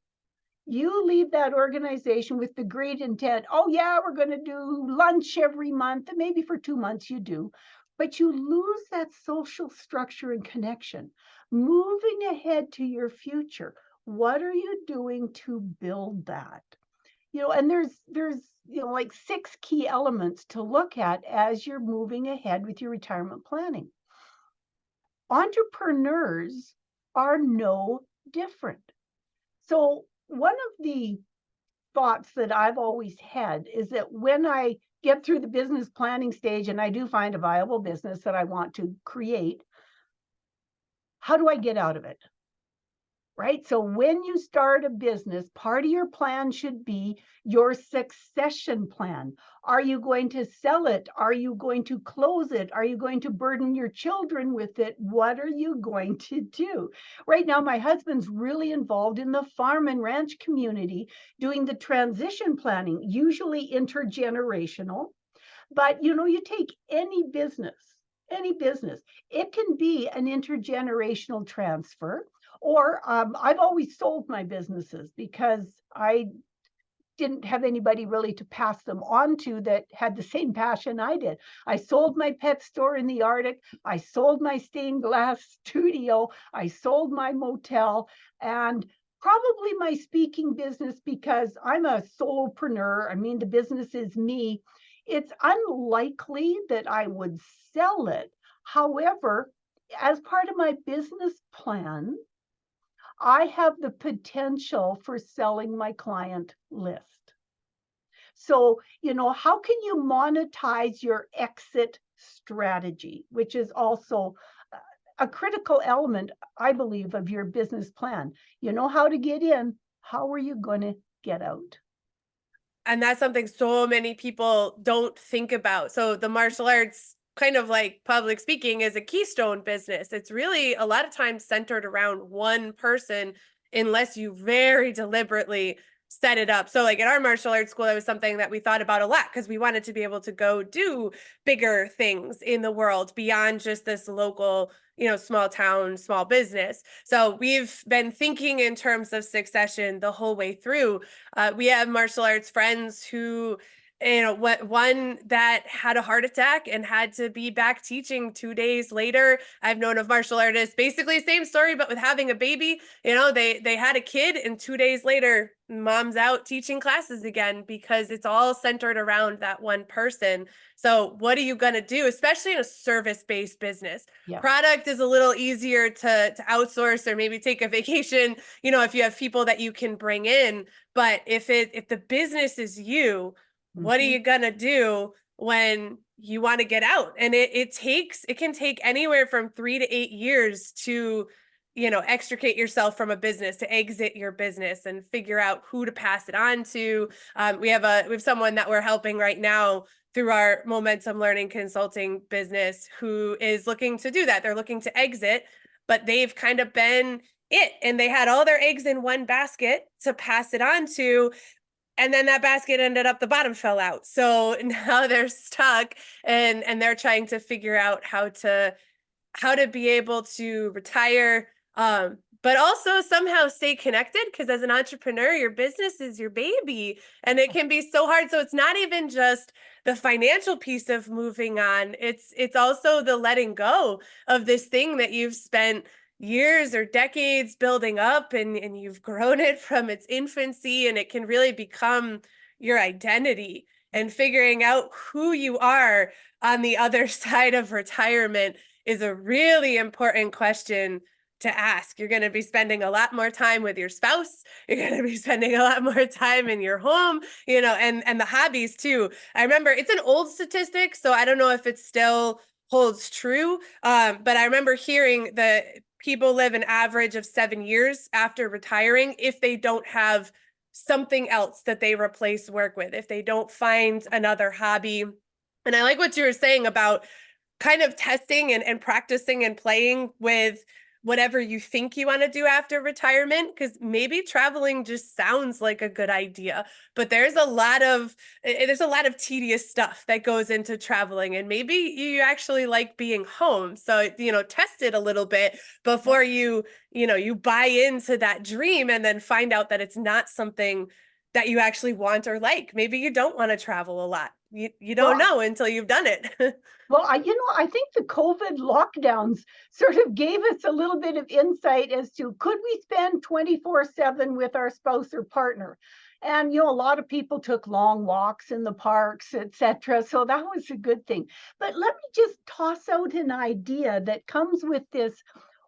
You leave that organization with the great intent. Oh yeah, we're going to do lunch every month, and maybe for 2 months you do, but you lose that social structure and connection. Moving ahead to your future, what are you doing to build that? And there's like 6 key elements to look at as you're moving ahead with your retirement planning. Entrepreneurs are no different. So one of the thoughts that I've always had is that when I get through the business planning stage and I do find a viable business that I want to create, how do I get out of it? Right? So when you start a business, part of your plan should be your succession plan. Are you going to sell it? Are you going to close it? Are you going to burden your children with it? What are you going to do? Right now, my husband's really involved in the farm and ranch community doing the transition planning, usually intergenerational. But you take any business, it can be an intergenerational transfer. Or I've always sold my businesses because I didn't have anybody really to pass them on to that had the same passion I did. I sold my pet store in the Arctic. I sold my stained glass studio. I sold my motel, and probably my speaking business, because I'm a solopreneur. I mean, the business is me. It's unlikely that I would sell it. However, as part of my business plan, I have the potential for selling my client list. So, how can you monetize your exit strategy, which is also a critical element, I believe, of your business plan? You know how to get in. How are you going to get out? And that's something so many people don't think about. So the martial arts, kind of like public speaking, is a keystone business. It's really a lot of times centered around one person unless you very deliberately set it up. So like at our martial arts school, it was something that we thought about a lot because we wanted to be able to go do bigger things in the world beyond just this local, small town, small business. So we've been thinking in terms of succession the whole way through. We have martial arts friends who one that had a heart attack and had to be back teaching 2 days later. I've known of martial artists, basically same story, but with having a baby. They had a kid, and 2 days later, mom's out teaching classes again, because it's all centered around that one person. So what are you going to do, especially in a service-based business? Yeah. Product is a little easier to outsource or maybe take a vacation, if you have people that you can bring in. But if the business is you, what are Mhm. you gonna do when you want to get out? And it can take anywhere from 3 to 8 years to, extricate yourself from a business, to exit your business and figure out who to pass it on to. We have someone that we're helping right now through our Momentum Learning Consulting business, who is looking to do that. They're looking to exit, but they've kind of been it, and they had all their eggs in one basket to pass it on to, and then that basket ended up, the bottom fell out. So now they're stuck, and they're trying to figure out how to be able to retire, but also somehow stay connected, because as an entrepreneur, your business is your baby, and it can be so hard. So it's not even just the financial piece of moving on. It's also the letting go of this thing that you've spent years or decades building up, and you've grown it from its infancy, and it can really become your identity, and figuring out who you are on the other side of retirement is a really important question to ask. You're going to be spending a lot more time with your spouse. You're going to be spending a lot more time in your home, and the hobbies too. I remember, it's an old statistic, so I don't know if it still holds true. But I remember hearing that people live an average of 7 years after retiring if they don't have something else that they replace work with, if they don't find another hobby. And I like what you were saying about kind of testing and practicing and playing with whatever you think you want to do after retirement, because maybe traveling just sounds like a good idea, but there's a lot of tedious stuff that goes into traveling, and maybe you actually like being home. So test it a little bit before you buy into that dream, and then find out that it's not something that you actually want or like. Maybe you don't want to travel a lot. You don't Well, know until you've done it. I think the COVID lockdowns sort of gave us a little bit of insight as to, could we spend 24/7 with our spouse or partner? And a lot of people took long walks in the parks, etc. So that was a good thing. But let me just toss out an idea that comes with this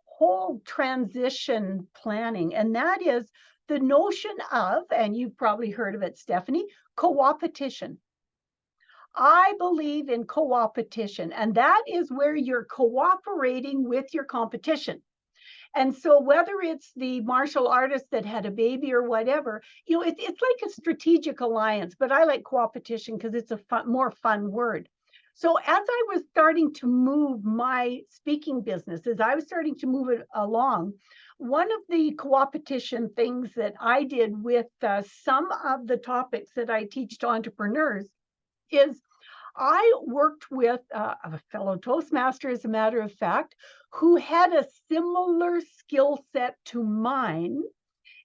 whole transition planning, and that is the notion of, and you've probably heard of it, Stephanie, co-opetition. I believe in co-opetition, and that is where you're cooperating with your competition. And so whether it's the martial artist that had a baby or whatever, it's like a strategic alliance, but I like co-opetition because it's a more fun word. So as I was starting to move my speaking business, as I was starting to move it along, one of the co-opetition things that I did with some of the topics that I teach to entrepreneurs is I worked with a fellow Toastmaster, as a matter of fact, who had a similar skill set to mine.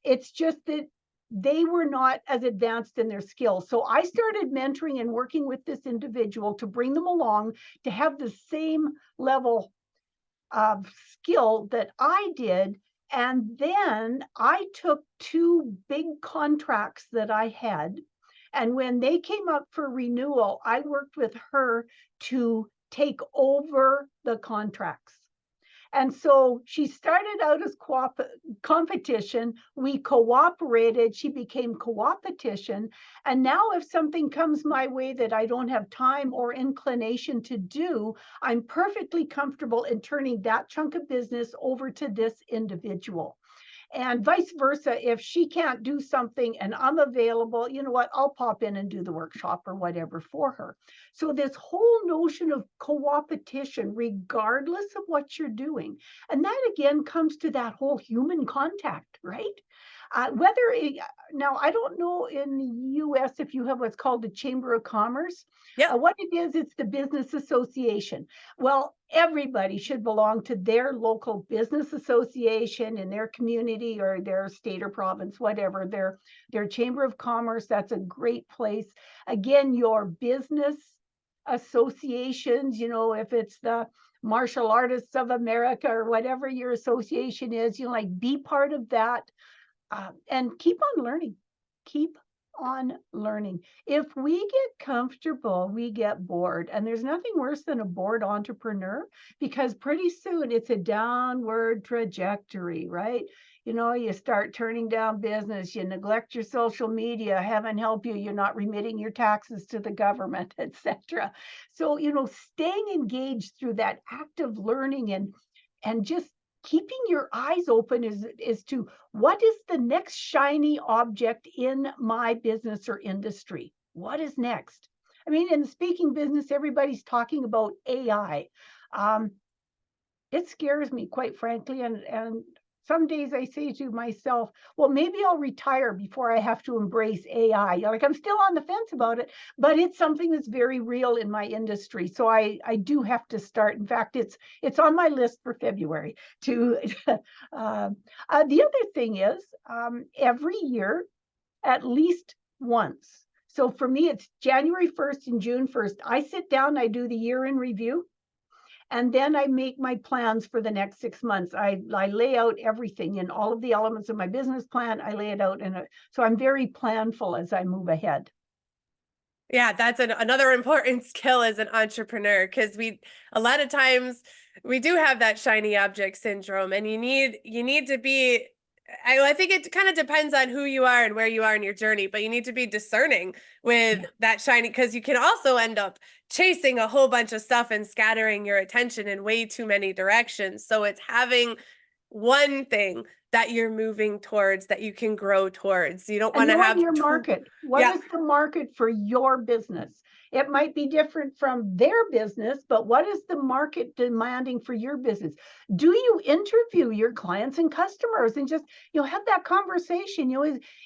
It's just that they were not as advanced in their skills. So I started mentoring and working with this individual to bring them along to have the same level of skill that I did. And then I took two big contracts that I had, and when they came up for renewal, I worked with her to take over the contracts. And so she started out as competition. We cooperated. She became co-opetition. And now if something comes my way that I don't have time or inclination to do, I'm perfectly comfortable in turning that chunk of business over to this individual. And vice versa, if she can't do something and I'm available, you know what, I'll pop in and do the workshop or whatever for her. So this whole notion of co-opetition, regardless of what you're doing, and that again comes to that whole human contact, right? Now, I don't know in the US if you have what's called the Chamber of Commerce. Yep. What it is, it's the business association. Well, everybody should belong to their local business association in their community or their state or province, whatever, their chamber of commerce. That's a great place. Again, your business associations, if it's the Martial Artists of America or whatever your association is, like be part of that, and keep on learning. Keep on learning. If we get comfortable, we get bored. And there's nothing worse than a bored entrepreneur, because pretty soon it's a downward trajectory, right? You start turning down business, you neglect your social media, heaven help you, you're not remitting your taxes to the government, etc. So, staying engaged through that active learning and just keeping your eyes open is to what is the next shiny object in my business or industry? What is next? I mean, in the speaking business, everybody's talking about AI. It scares me, quite frankly, and some days I say to myself, well, maybe I'll retire before I have to embrace AI. Like, I'm still on the fence about it, but it's something that's very real in my industry. So I do have to start. In fact, it's on my list for February to, the other thing is, every year, at least once. So for me, it's January 1st and June 1st. I sit down, I do the year in review. And then I make my plans for the next 6 months. I lay out everything in all of the elements of my business plan. I lay it out. So I'm very planful as I move ahead. Yeah, that's another important skill as an entrepreneur, because a lot of times we do have that shiny object syndrome, and you need to be, I think it kind of depends on who you are and where you are in your journey, but you need to be discerning with that shiny, because you can also end up chasing a whole bunch of stuff and scattering your attention in way too many directions. So it's having one thing that you're moving towards that you can grow towards. You don't want to have your market. What is the market for your business? It might be different from their business, but what is the market demanding for your business? Do you interview your clients and customers and just, have that conversation?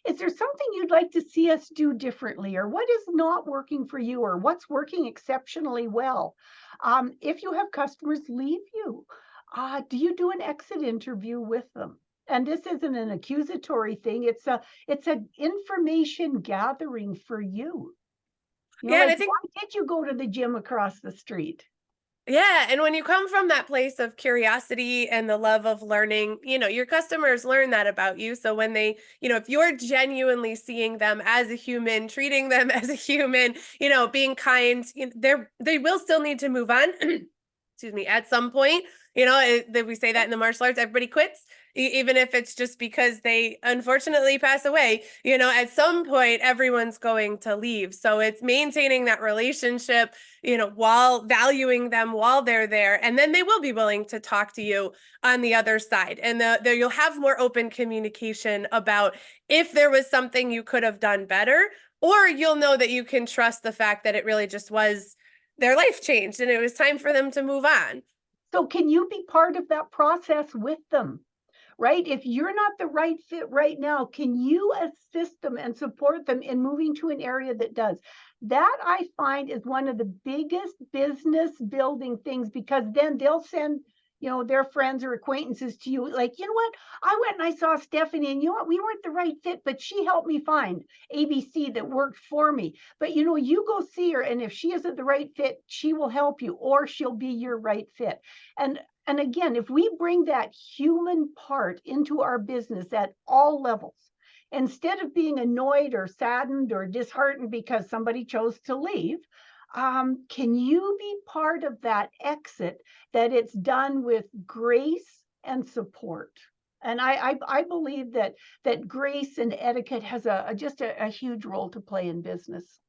Is there something you'd like to see us do differently, or what is not working for you, or what's working exceptionally well? If you have customers leave you, do you do an exit interview with them? And this isn't an accusatory thing. It's an information gathering for you. Yeah, and I think, why did you go to the gym across the street? yeah, and when you come from that place of curiosity and the love of learning, your customers learn that about you. So when they, if you're genuinely seeing them as a human, treating them as a human, being kind, they will still need to move on. Excuse me, at some point, we say that in the martial arts, everybody quits, even if it's just because they unfortunately pass away. At some point, everyone's going to leave. So it's maintaining that relationship, while valuing them while they're there. And then they will be willing to talk to you on the other side. And you'll have more open communication about if there was something you could have done better, or you'll know that you can trust the fact that it really just was their life changed and it was time for them to move on. So can you be part of that process with them? Right? If you're not the right fit right now, can you assist them and support them in moving to an area that does? That, I find, is one of the biggest business building things, because then they'll send, their friends or acquaintances to you, like, you know what? I went and I saw Stephanie, and you know what? We weren't the right fit, but she helped me find ABC that worked for me. But you go see her, and if she isn't the right fit, she will help you, or she'll be your right fit. And again, if we bring that human part into our business at all levels, instead of being annoyed or saddened or disheartened because somebody chose to leave, can you be part of that exit, that it's done with grace and support? And I believe that grace and etiquette has just a huge role to play in business.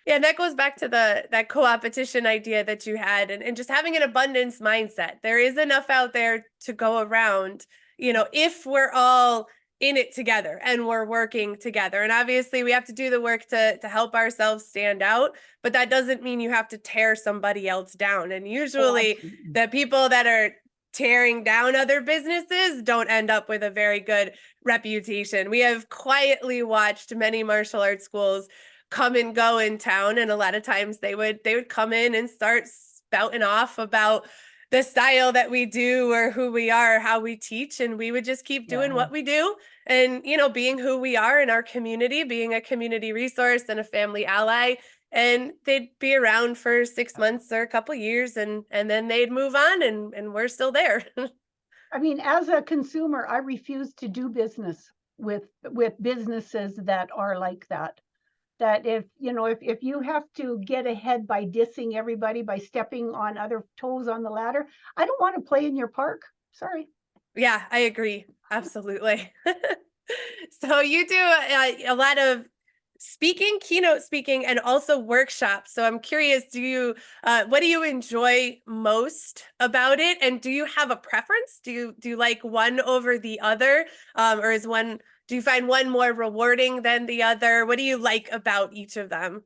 Yeah, and that goes back to that co-opetition idea that you had, and just having an abundance mindset. There is enough out there to go around, if we're all in it together and we're working together. And obviously we have to do the work to help ourselves stand out, but that doesn't mean you have to tear somebody else down. And usually the people that are tearing down other businesses don't end up with a very good reputation. We have quietly watched many martial arts schools come and go in town, and a lot of times they would come in and start spouting off about the style that we do or who we are, how we teach, and we would just keep doing Yeah. what we do and, being who we are in our community, being a community resource and a family ally. And they'd be around for 6 months or a couple years and then they'd move on and we're still there. I mean, as a consumer, I refuse to do business with businesses that are like that. That if you have to get ahead by dissing everybody, by stepping on other toes on the ladder, I don't want to play in your park. Sorry. Yeah, I agree. Absolutely. So you do a lot of speaking, keynote speaking, and also workshops. So I'm curious, what do you enjoy most about it? And do you have a preference? Do you like one over the other? Or do you find one more rewarding than the other? What do you like about each of them?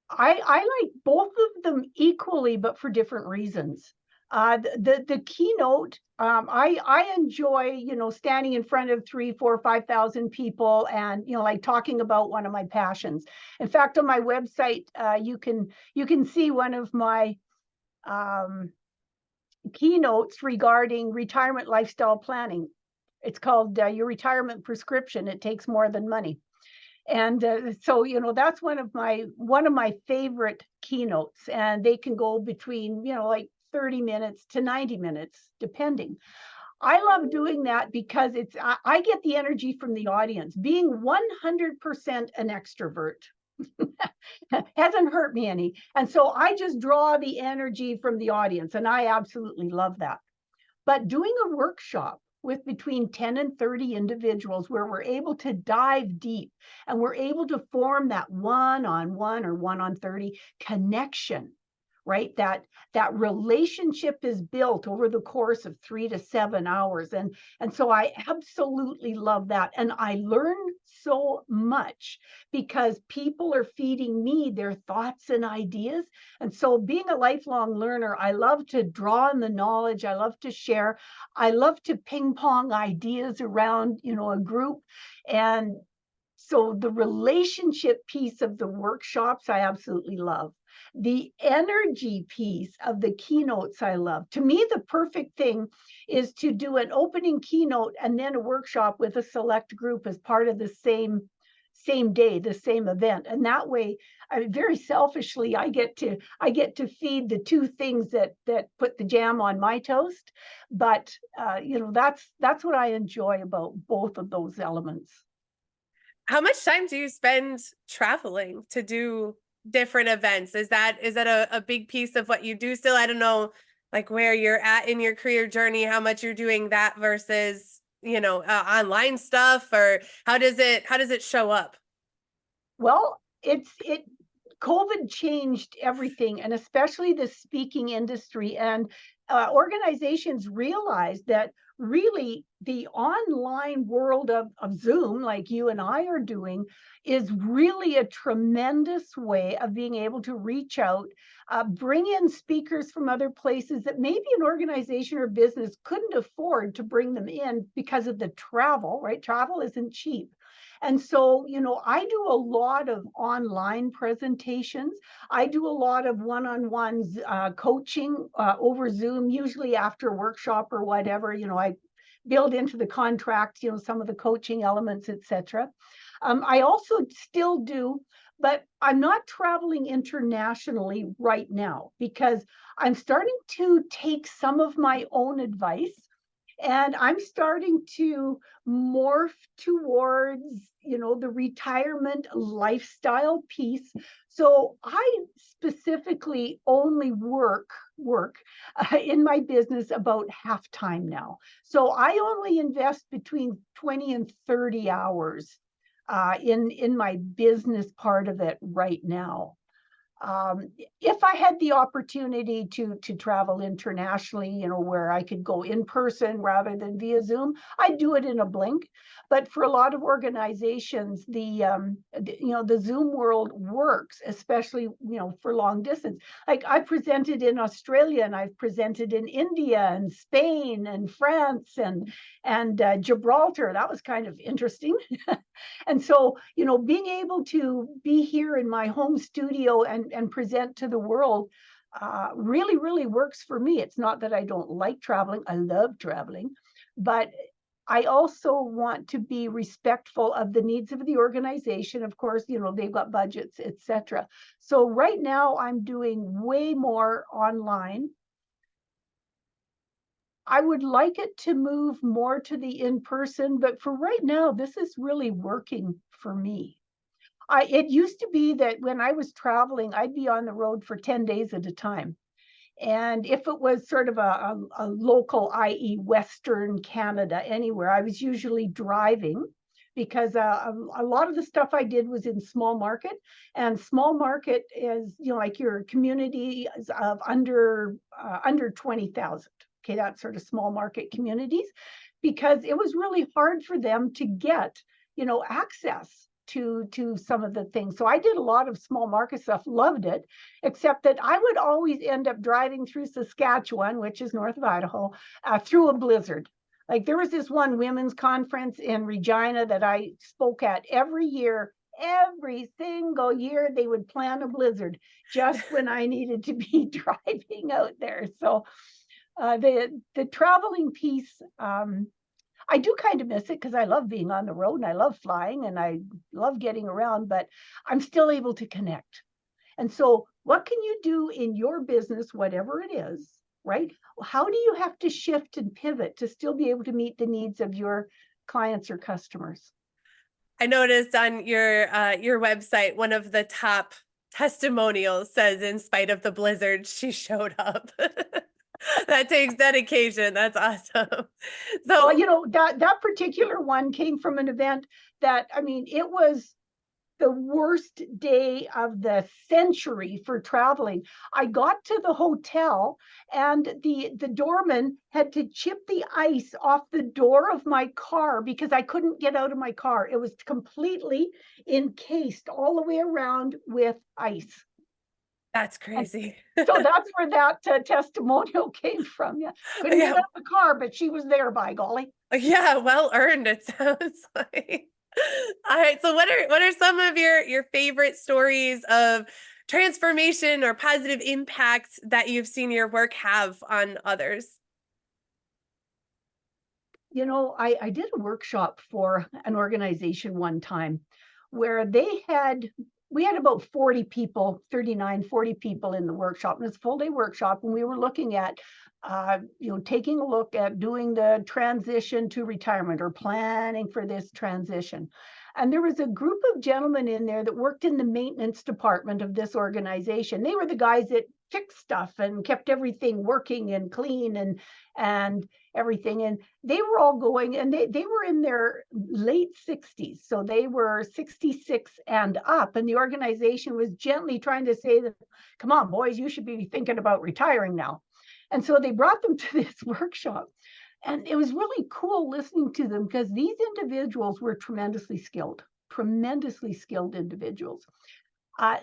I like both of them equally, but for different reasons. The keynote, I enjoy, standing in front of 3, 4, 5,000 people and, like talking about one of my passions. In fact, on my website, you can see one of my keynotes regarding retirement lifestyle planning. It's called Your Retirement Prescription. It takes more than money. And so that's one of my favorite keynotes, and they can go between like 30 minutes to 90 minutes depending. I love doing that because I get the energy from the audience. Being 100% an extrovert hasn't hurt me any, and so I just draw the energy from the audience, and I absolutely love that. But doing a workshop with between 10 and 30 individuals where we're able to dive deep and we're able to form that one-on-one or one-on-30 connection, right? That relationship is built over the course of 3 to 7 hours. And so I absolutely love that. And I learn so much because people are feeding me their thoughts and ideas. And so being a lifelong learner, I love to draw on the knowledge. I love to share. I love to ping pong ideas around, a group. And so the relationship piece of the workshops, I absolutely love. The energy piece of the keynotes, I love. To me, the perfect thing is to do an opening keynote and then a workshop with a select group as part of the same day, the same event. And that way, very selfishly, I get to feed the two things that put the jam on my toast. But that's what I enjoy about both of those elements. How much time do you spend traveling to do different events? Is that a big piece of what you do still? I don't know, like where you're at in your career journey, how much you're doing that versus, online stuff, or how does it show up? Well, it COVID changed everything, and especially the speaking industry. And organizations realized that really the online world of Zoom, like you and I are doing, is really a tremendous way of being able to reach out, bring in speakers from other places that maybe an organization or business couldn't afford to bring them in because of the travel, right? Travel isn't cheap. And so, I do a lot of online presentations. I do a lot of one-on-ones coaching over Zoom, usually after a workshop or whatever. I build into the contract, some of the coaching elements, etc. I also still do, but I'm not traveling internationally right now because I'm starting to take some of my own advice and I'm starting to morph towards, the retirement lifestyle piece. So I specifically only work in my business about half time now. So I only invest between 20 and 30 hours in my business part of it right now. If I had the opportunity to travel internationally, where I could go in person rather than via Zoom, I'd do it in a blink. But for a lot of organizations, the Zoom world works, especially for long distance. Like I presented in Australia, and I've presented in India and Spain and France and Gibraltar. That was kind of interesting. And so, being able to be here in my home studio and present to the world, really, really works for me. It's not that I don't like traveling. I love traveling, but I also want to be respectful of the needs of the organization. Of course, they've got budgets, etc. So right now I'm doing way more online. I would like it to move more to the in-person, but for right now, this is really working for me. It used to be that when I was traveling, I'd be on the road for 10 days at a time. And if it was sort of a local, i.e. Western Canada, anywhere, I was usually driving because a lot of the stuff I did was in small market. And small market is, like your community of under 20,000. Okay, that's sort of small market communities, because it was really hard for them to get, access to some of the things. So I did a lot of small market stuff, loved it, except that I would always end up driving through Saskatchewan, which is north of Idaho, through a blizzard. Like there was this one women's conference in Regina that I spoke at every year. Every single year they would plan a blizzard just when I needed to be driving out there. So the traveling piece, I do kind of miss it because I love being on the road and I love flying and I love getting around, but I'm still able to connect. And so what can you do in your business, whatever it is, right? How do you have to shift and pivot to still be able to meet the needs of your clients or customers? I noticed on your website, one of the top testimonials says, "In spite of the blizzard, she showed up." That takes dedication. That's awesome. Well, So that particular one came from an event that, I mean, it was the worst day of the century for traveling. I got to the hotel and the doorman had to chip the ice off the door of my car because I couldn't get out of my car. It was completely encased all the way around with ice. that's And crazy. so that's where that testimonial came from. Yeah, couldn't get Yeah, out of the car, but she was there, by golly. yeah, well earned, it sounds like. All right, so what are some of your favorite stories of transformation or positive impacts that you've seen your work have on others? I did a workshop for an organization one time where we had about 40 people, 39, 40 people in the workshop. And it's a full day workshop. And we were looking at, taking a look at doing the transition to retirement or planning for this transition. And there was a group of gentlemen in there that worked in the maintenance department of this organization. They were the guys that fixed stuff and kept everything working and clean and everything. And they were all going, and they were in their late 60s. So they were 66 and up. And the organization was gently trying to say that, come on, boys, you should be thinking about retiring now. And so they brought them to this workshop. And it was really cool listening to them because these individuals were tremendously skilled individuals.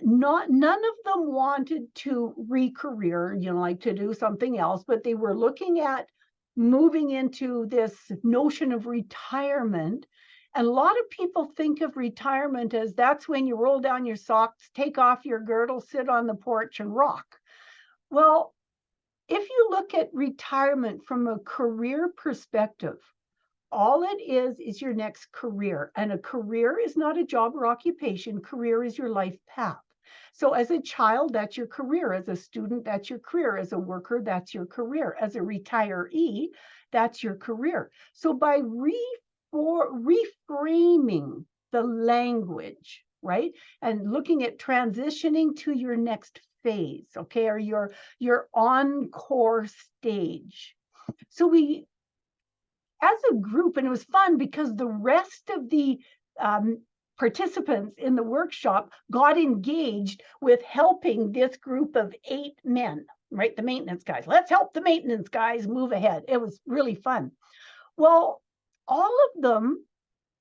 None of them wanted to re-career, like to do something else, but they were looking at moving into this notion of retirement. And a lot of people think of retirement as that's when you roll down your socks, take off your girdle, sit on the porch and rock. Well, if you look at retirement from a career perspective, all it is your next career. And a career is not a job or occupation. Career is your life path. So as a child, that's your career. As a student, that's your career. As a worker, that's your career. As a retiree, that's your career. So by reframing the language, right, and looking at transitioning to your next phase, okay, or your encore stage. So we, as a group, and it was fun because the rest of the participants in the workshop got engaged with helping this group of 8 men, right? The maintenance guys. Let's help the maintenance guys move ahead. It was really fun. Well, all of them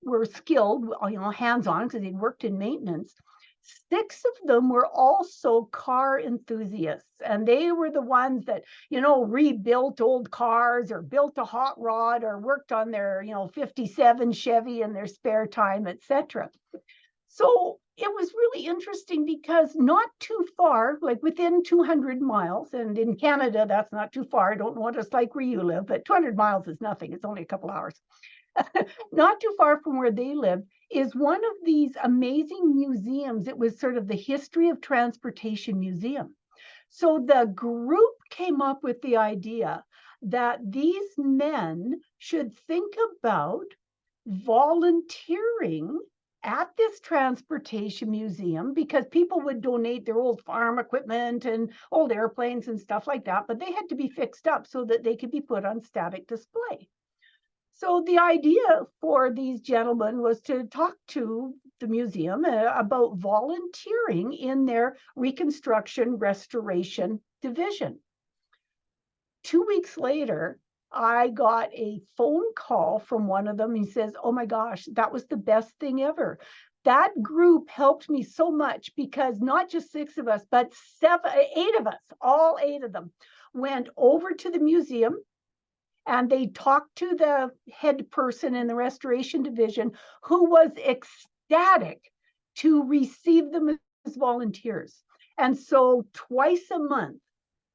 were skilled, hands-on, because they'd worked in maintenance. 6 of them were also car enthusiasts, and they were the ones that, rebuilt old cars or built a hot rod or worked on their, 57 Chevy in their spare time, etc. So it was really really interesting because not too far, like within 200 miles, and in Canada, that's not too far. I don't know what it's like where you live, but 200 miles is nothing. It's only a couple hours. Not too far from where they live is one of these amazing museums. It was sort of the History of Transportation Museum. So the group came up with the idea that these men should think about volunteering at this transportation museum, because people would donate their old farm equipment and old airplanes and stuff like that, but they had to be fixed up so that they could be put on static display. So the idea for these gentlemen was to talk to the museum about volunteering in their reconstruction restoration division. 2 weeks later, I got a phone call from one of them. He says, "Oh my gosh, that was the best thing ever." That group helped me so much because not just 6 of us, but 8 of us, all 8 of them, went over to the museum and they talked to the head person in the restoration division, who was ecstatic to receive them as volunteers. And so twice a month,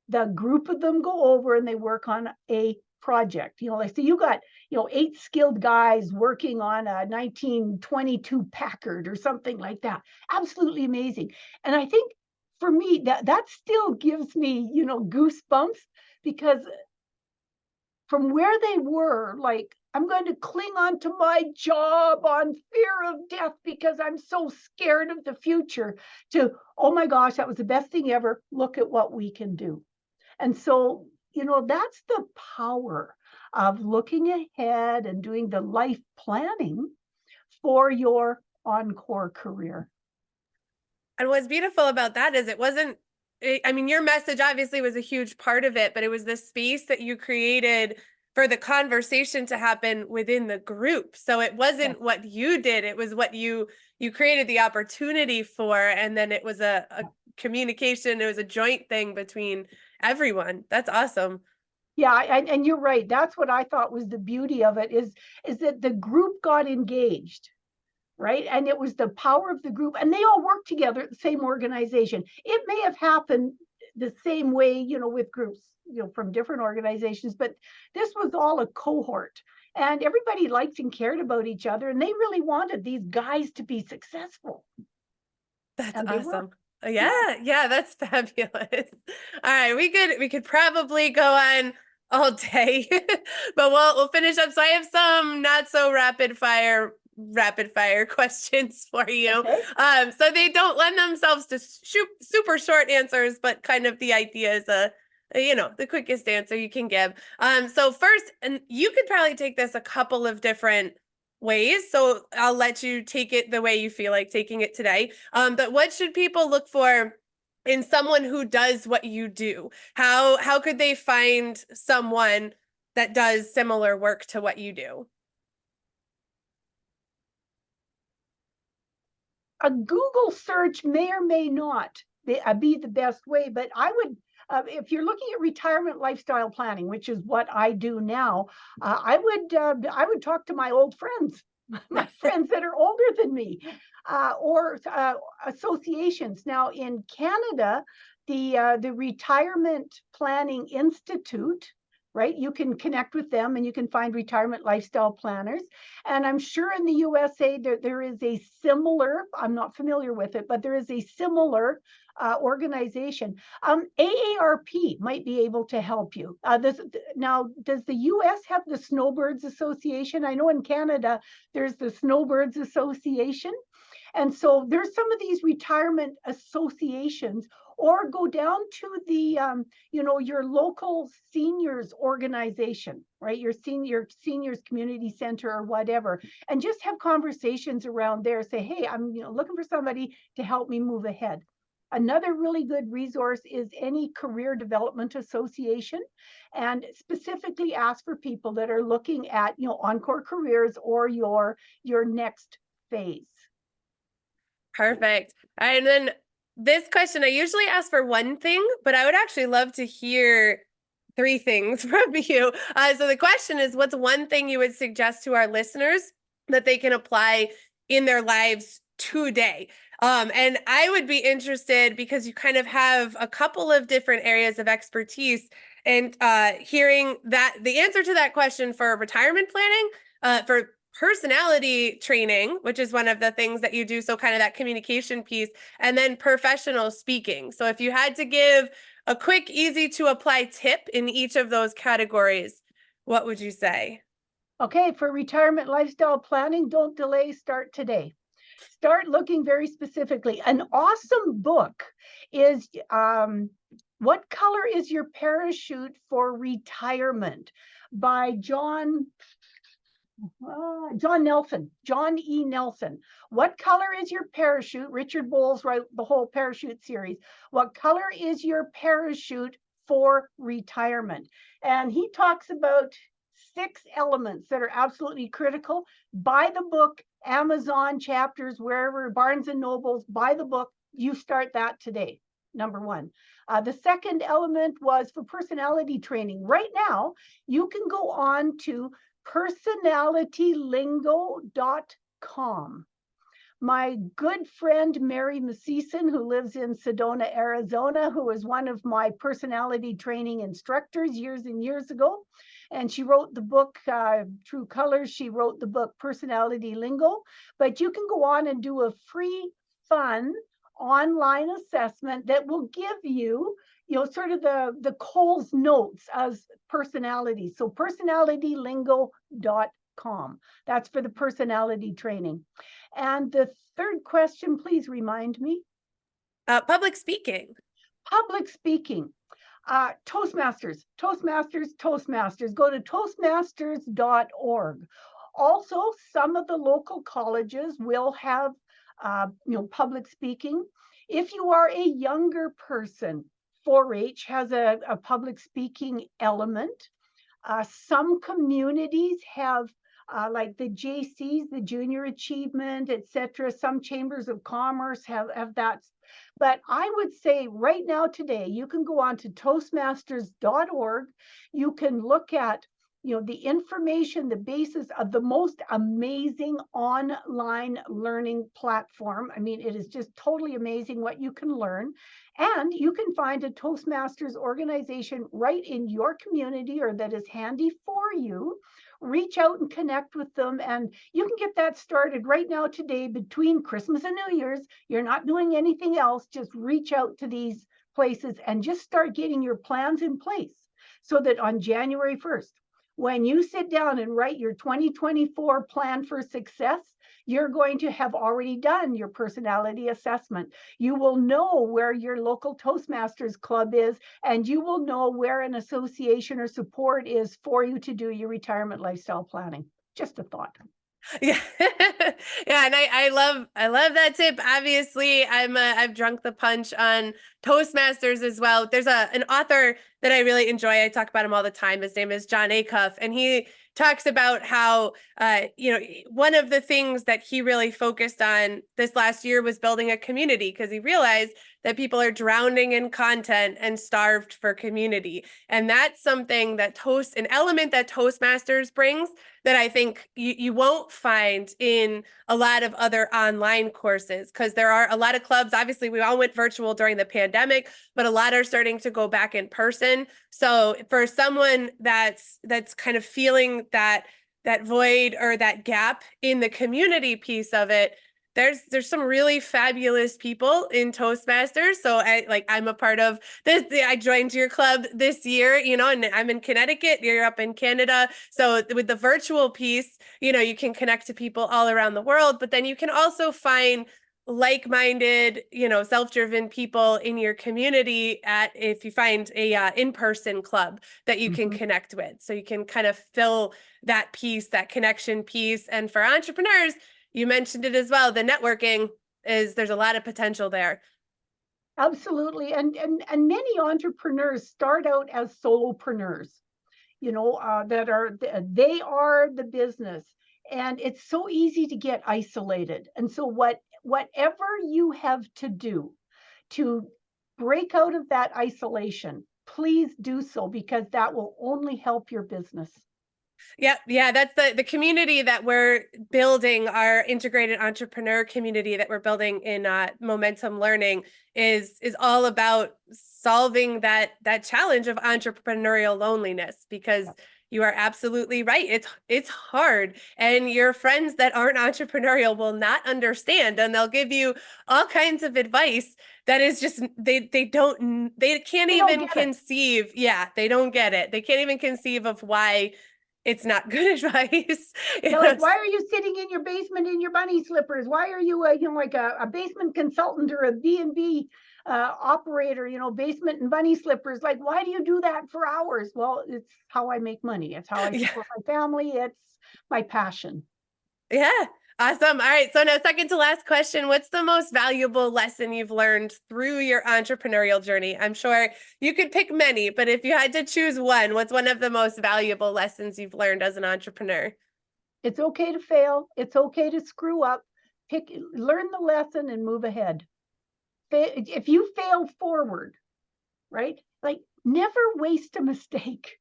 the group of them go over and they work on a project. Like, so you got, 8 skilled guys working on a 1922 Packard or something like that. Absolutely amazing. And I think for me, that still gives me, goosebumps, because from where they were, like, I'm going to cling on to my job on fear of death because I'm so scared of the future, to, oh my gosh, that was the best thing ever. Look at what we can do. And so, that's the power of looking ahead and doing the life planning for your encore career. And what's beautiful about that is your message obviously was a huge part of it, but it was the space that you created for the conversation to happen within the group. So it wasn't what you did, it was what you created the opportunity for. And then it was a communication, it was a joint thing between everyone. That's awesome. Yeah, and you're right. That's what I thought was the beauty of it, is that the group got engaged. Right. And it was the power of the group, and they all worked together at the same organization. It may have happened the same way, with groups, from different organizations, but this was all a cohort, and everybody liked and cared about each other, and they really wanted these guys to be successful. That's And awesome. Yeah, that's fabulous. All right, we could probably go on all day, but we'll finish up. So I have some not so rapid fire questions for you. Okay. So they don't lend themselves to super short answers, but kind of the idea is the quickest answer you can give. So first, and you could probably take this a couple of different ways, so I'll let you take it the way you feel like taking it today. But what should people look for in someone who does what you do? How could they find someone that does similar work to what you do? A Google search may or may not be the best way, but I would, if you're looking at retirement lifestyle planning, which is what I do now, I would talk to my old friends, my friends that are older than me, or associations. Now in Canada, the Retirement Planning Institute, right? You can connect with them and you can find retirement lifestyle planners. And I'm sure in the USA there is a similar, I'm not familiar with it, but there is a similar organization. AARP might be able to help you. Now, does the US have the Snowbirds Association? I know in Canada, there's the Snowbirds Association. And so there's some of these retirement associations, or go down to the, your local seniors organization, right? Your seniors community center or whatever, and just have conversations around there. Say, hey, I'm looking for somebody to help me move ahead. Another really good resource is any career development association, and specifically ask for people that are looking at, encore careers or your next phase. Perfect. And then this question, I usually ask for one thing, but I would actually love to hear 3 things from you. So the question is, what's one thing you would suggest to our listeners that they can apply in their lives today? And I would be interested because you kind of have a couple of different areas of expertise and hearing that the answer to that question for retirement planning, for personality training, which is one of the things that you do. So kind of that communication piece, and then professional speaking. So if you had to give a quick, easy to apply tip in each of those categories, what would you say? Okay, for retirement lifestyle planning, don't delay, start today. Start looking very specifically. An awesome book is What Color is Your Parachute for Retirement by John Nelson, John E. Nelson. What color is your parachute? Richard Bowles wrote the whole parachute series. What color is your parachute for retirement? And he talks about 6 elements that are absolutely critical. Buy the book, Amazon, Chapters, wherever, Barnes and Nobles, buy the book. You start that today, number 1. The second element was for personality training. Right now, you can go on to personalitylingo.com. My good friend Mary Massison, who lives in Sedona, Arizona, who was one of my personality training instructors years and years ago, and she wrote the book True Colors. She wrote the book Personality Lingo. But you can go on and do a free, fun online assessment that will give you, sort of the Coles notes as personality. So personalitylingo.com. That's for the personality training. And the third question, please remind me. Public speaking. Public speaking. Toastmasters. Go to toastmasters.org. Also, some of the local colleges will have public speaking. If you are a younger person, 4-H has a public speaking element. Some communities have like the JCs, the Junior Achievement, etc. Some chambers of commerce have that. But I would say right now, today, you can go on to toastmasters.org. You can look at the information, the basis of the most amazing online learning platform. I mean, it is just totally amazing what you can learn. And you can find a Toastmasters organization right in your community or that is handy for you. Reach out and connect with them, and you can get that started right now today between Christmas and New Year's. You're not doing anything else. Just reach out to these places and just start getting your plans in place so that on January 1st, when you sit down and write your 2024 plan for success, you're going to have already done your personality assessment. You will know where your local Toastmasters club is, and you will know where an association or support is for you to do your retirement lifestyle planning. Just a thought. Yeah. Yeah, and I love that tip. Obviously, I've drunk the punch on Toastmasters as well. There's an author that I really enjoy. I talk about him all the time. His name is John Acuff, and he talks about how one of the things that he really focused on this last year was building a community, because he realized that people are drowning in content and starved for community. And that's something that an element that Toastmasters brings that I think you won't find in a lot of other online courses, because there are a lot of clubs. Obviously, we all went virtual during the pandemic, but a lot are starting to go back in person. So for someone that's kind of feeling that void or that gap in the community piece of it, there's some really fabulous people in Toastmasters. So I'm a part of this. I joined your club this year, and I'm in Connecticut. You're up in Canada. So with the virtual piece, you can connect to people all around the world, but then you can also find like-minded, self-driven people in your community if you find a in-person club that you can connect with. So you can kind of fill that piece, that connection piece. And for entrepreneurs, you mentioned it as well, the networking there's a lot of potential there. Absolutely. And many entrepreneurs start out as solopreneurs, they are the business. And it's so easy to get isolated. And so whatever you have to do to break out of that isolation, please do so, because that will only help your business. Yep. Yeah, that's the community that we're building, our integrated entrepreneur community that we're building in Momentum Learning is all about solving that challenge of entrepreneurial loneliness, because you are absolutely right. It's hard, and your friends that aren't entrepreneurial will not understand, and they'll give you all kinds of advice that is just they can't They don't even get it. conceive. Yeah, they don't get it. They can't even conceive of why it's not good advice. They're like, why are you sitting in your basement in your bunny slippers? Why are you, like a basement consultant or a B&B operator, basement and bunny slippers? Like, why do you do that for hours? Well, it's how I make money. It's how I Yeah. support my family. It's my passion. Yeah. Awesome. All right. So now, second to last question. What's the most valuable lesson you've learned through your entrepreneurial journey? I'm sure you could pick many, but if you had to choose one, what's one of the most valuable lessons you've learned as an entrepreneur? It's okay to fail. It's okay to screw up. Learn the lesson and move ahead. If you fail forward, right? Like, never waste a mistake.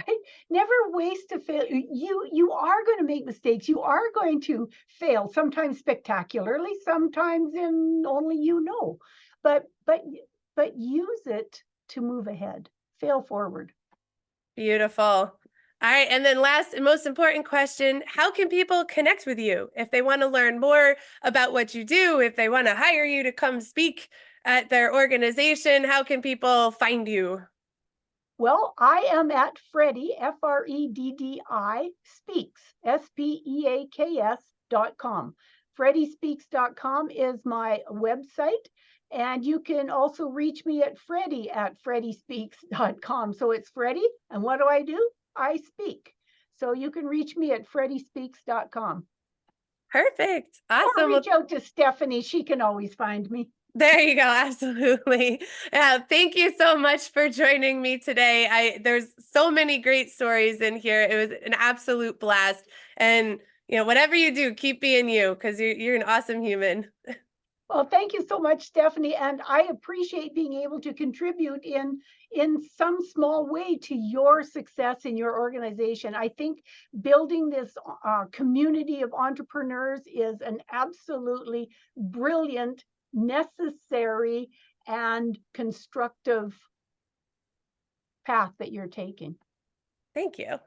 Right? Never waste a fail. You are going to make mistakes. You are going to fail, sometimes spectacularly, sometimes in only but use it to move ahead. Fail forward. Beautiful. All right. And then last and most important question, how can people connect with you if they want to learn more about what you do, if they want to hire you to come speak at their organization, how can people find you? Well, I am at Freddi, Freddi Speaks, SPEAKS.com. FreddiSpeaks.com is my website. And you can also reach me at Freddi at FreddiSpeaks.com. So it's Freddi, and what do? I speak. So you can reach me at FreddiSpeaks.com. Perfect. Or Awesome. Well, reach out to Stephanie. She can always find me. there you go. Absolutely. Thank you so much for joining me today. There's so many great stories in here. It was an absolute blast. And whatever you do, keep being you, because you're an awesome human. Well, thank you so much, Stephanie. And I appreciate being able to contribute in some small way to your success in your organization. I think building this community of entrepreneurs is an absolutely brilliant, necessary, and constructive path that you're taking. Thank you.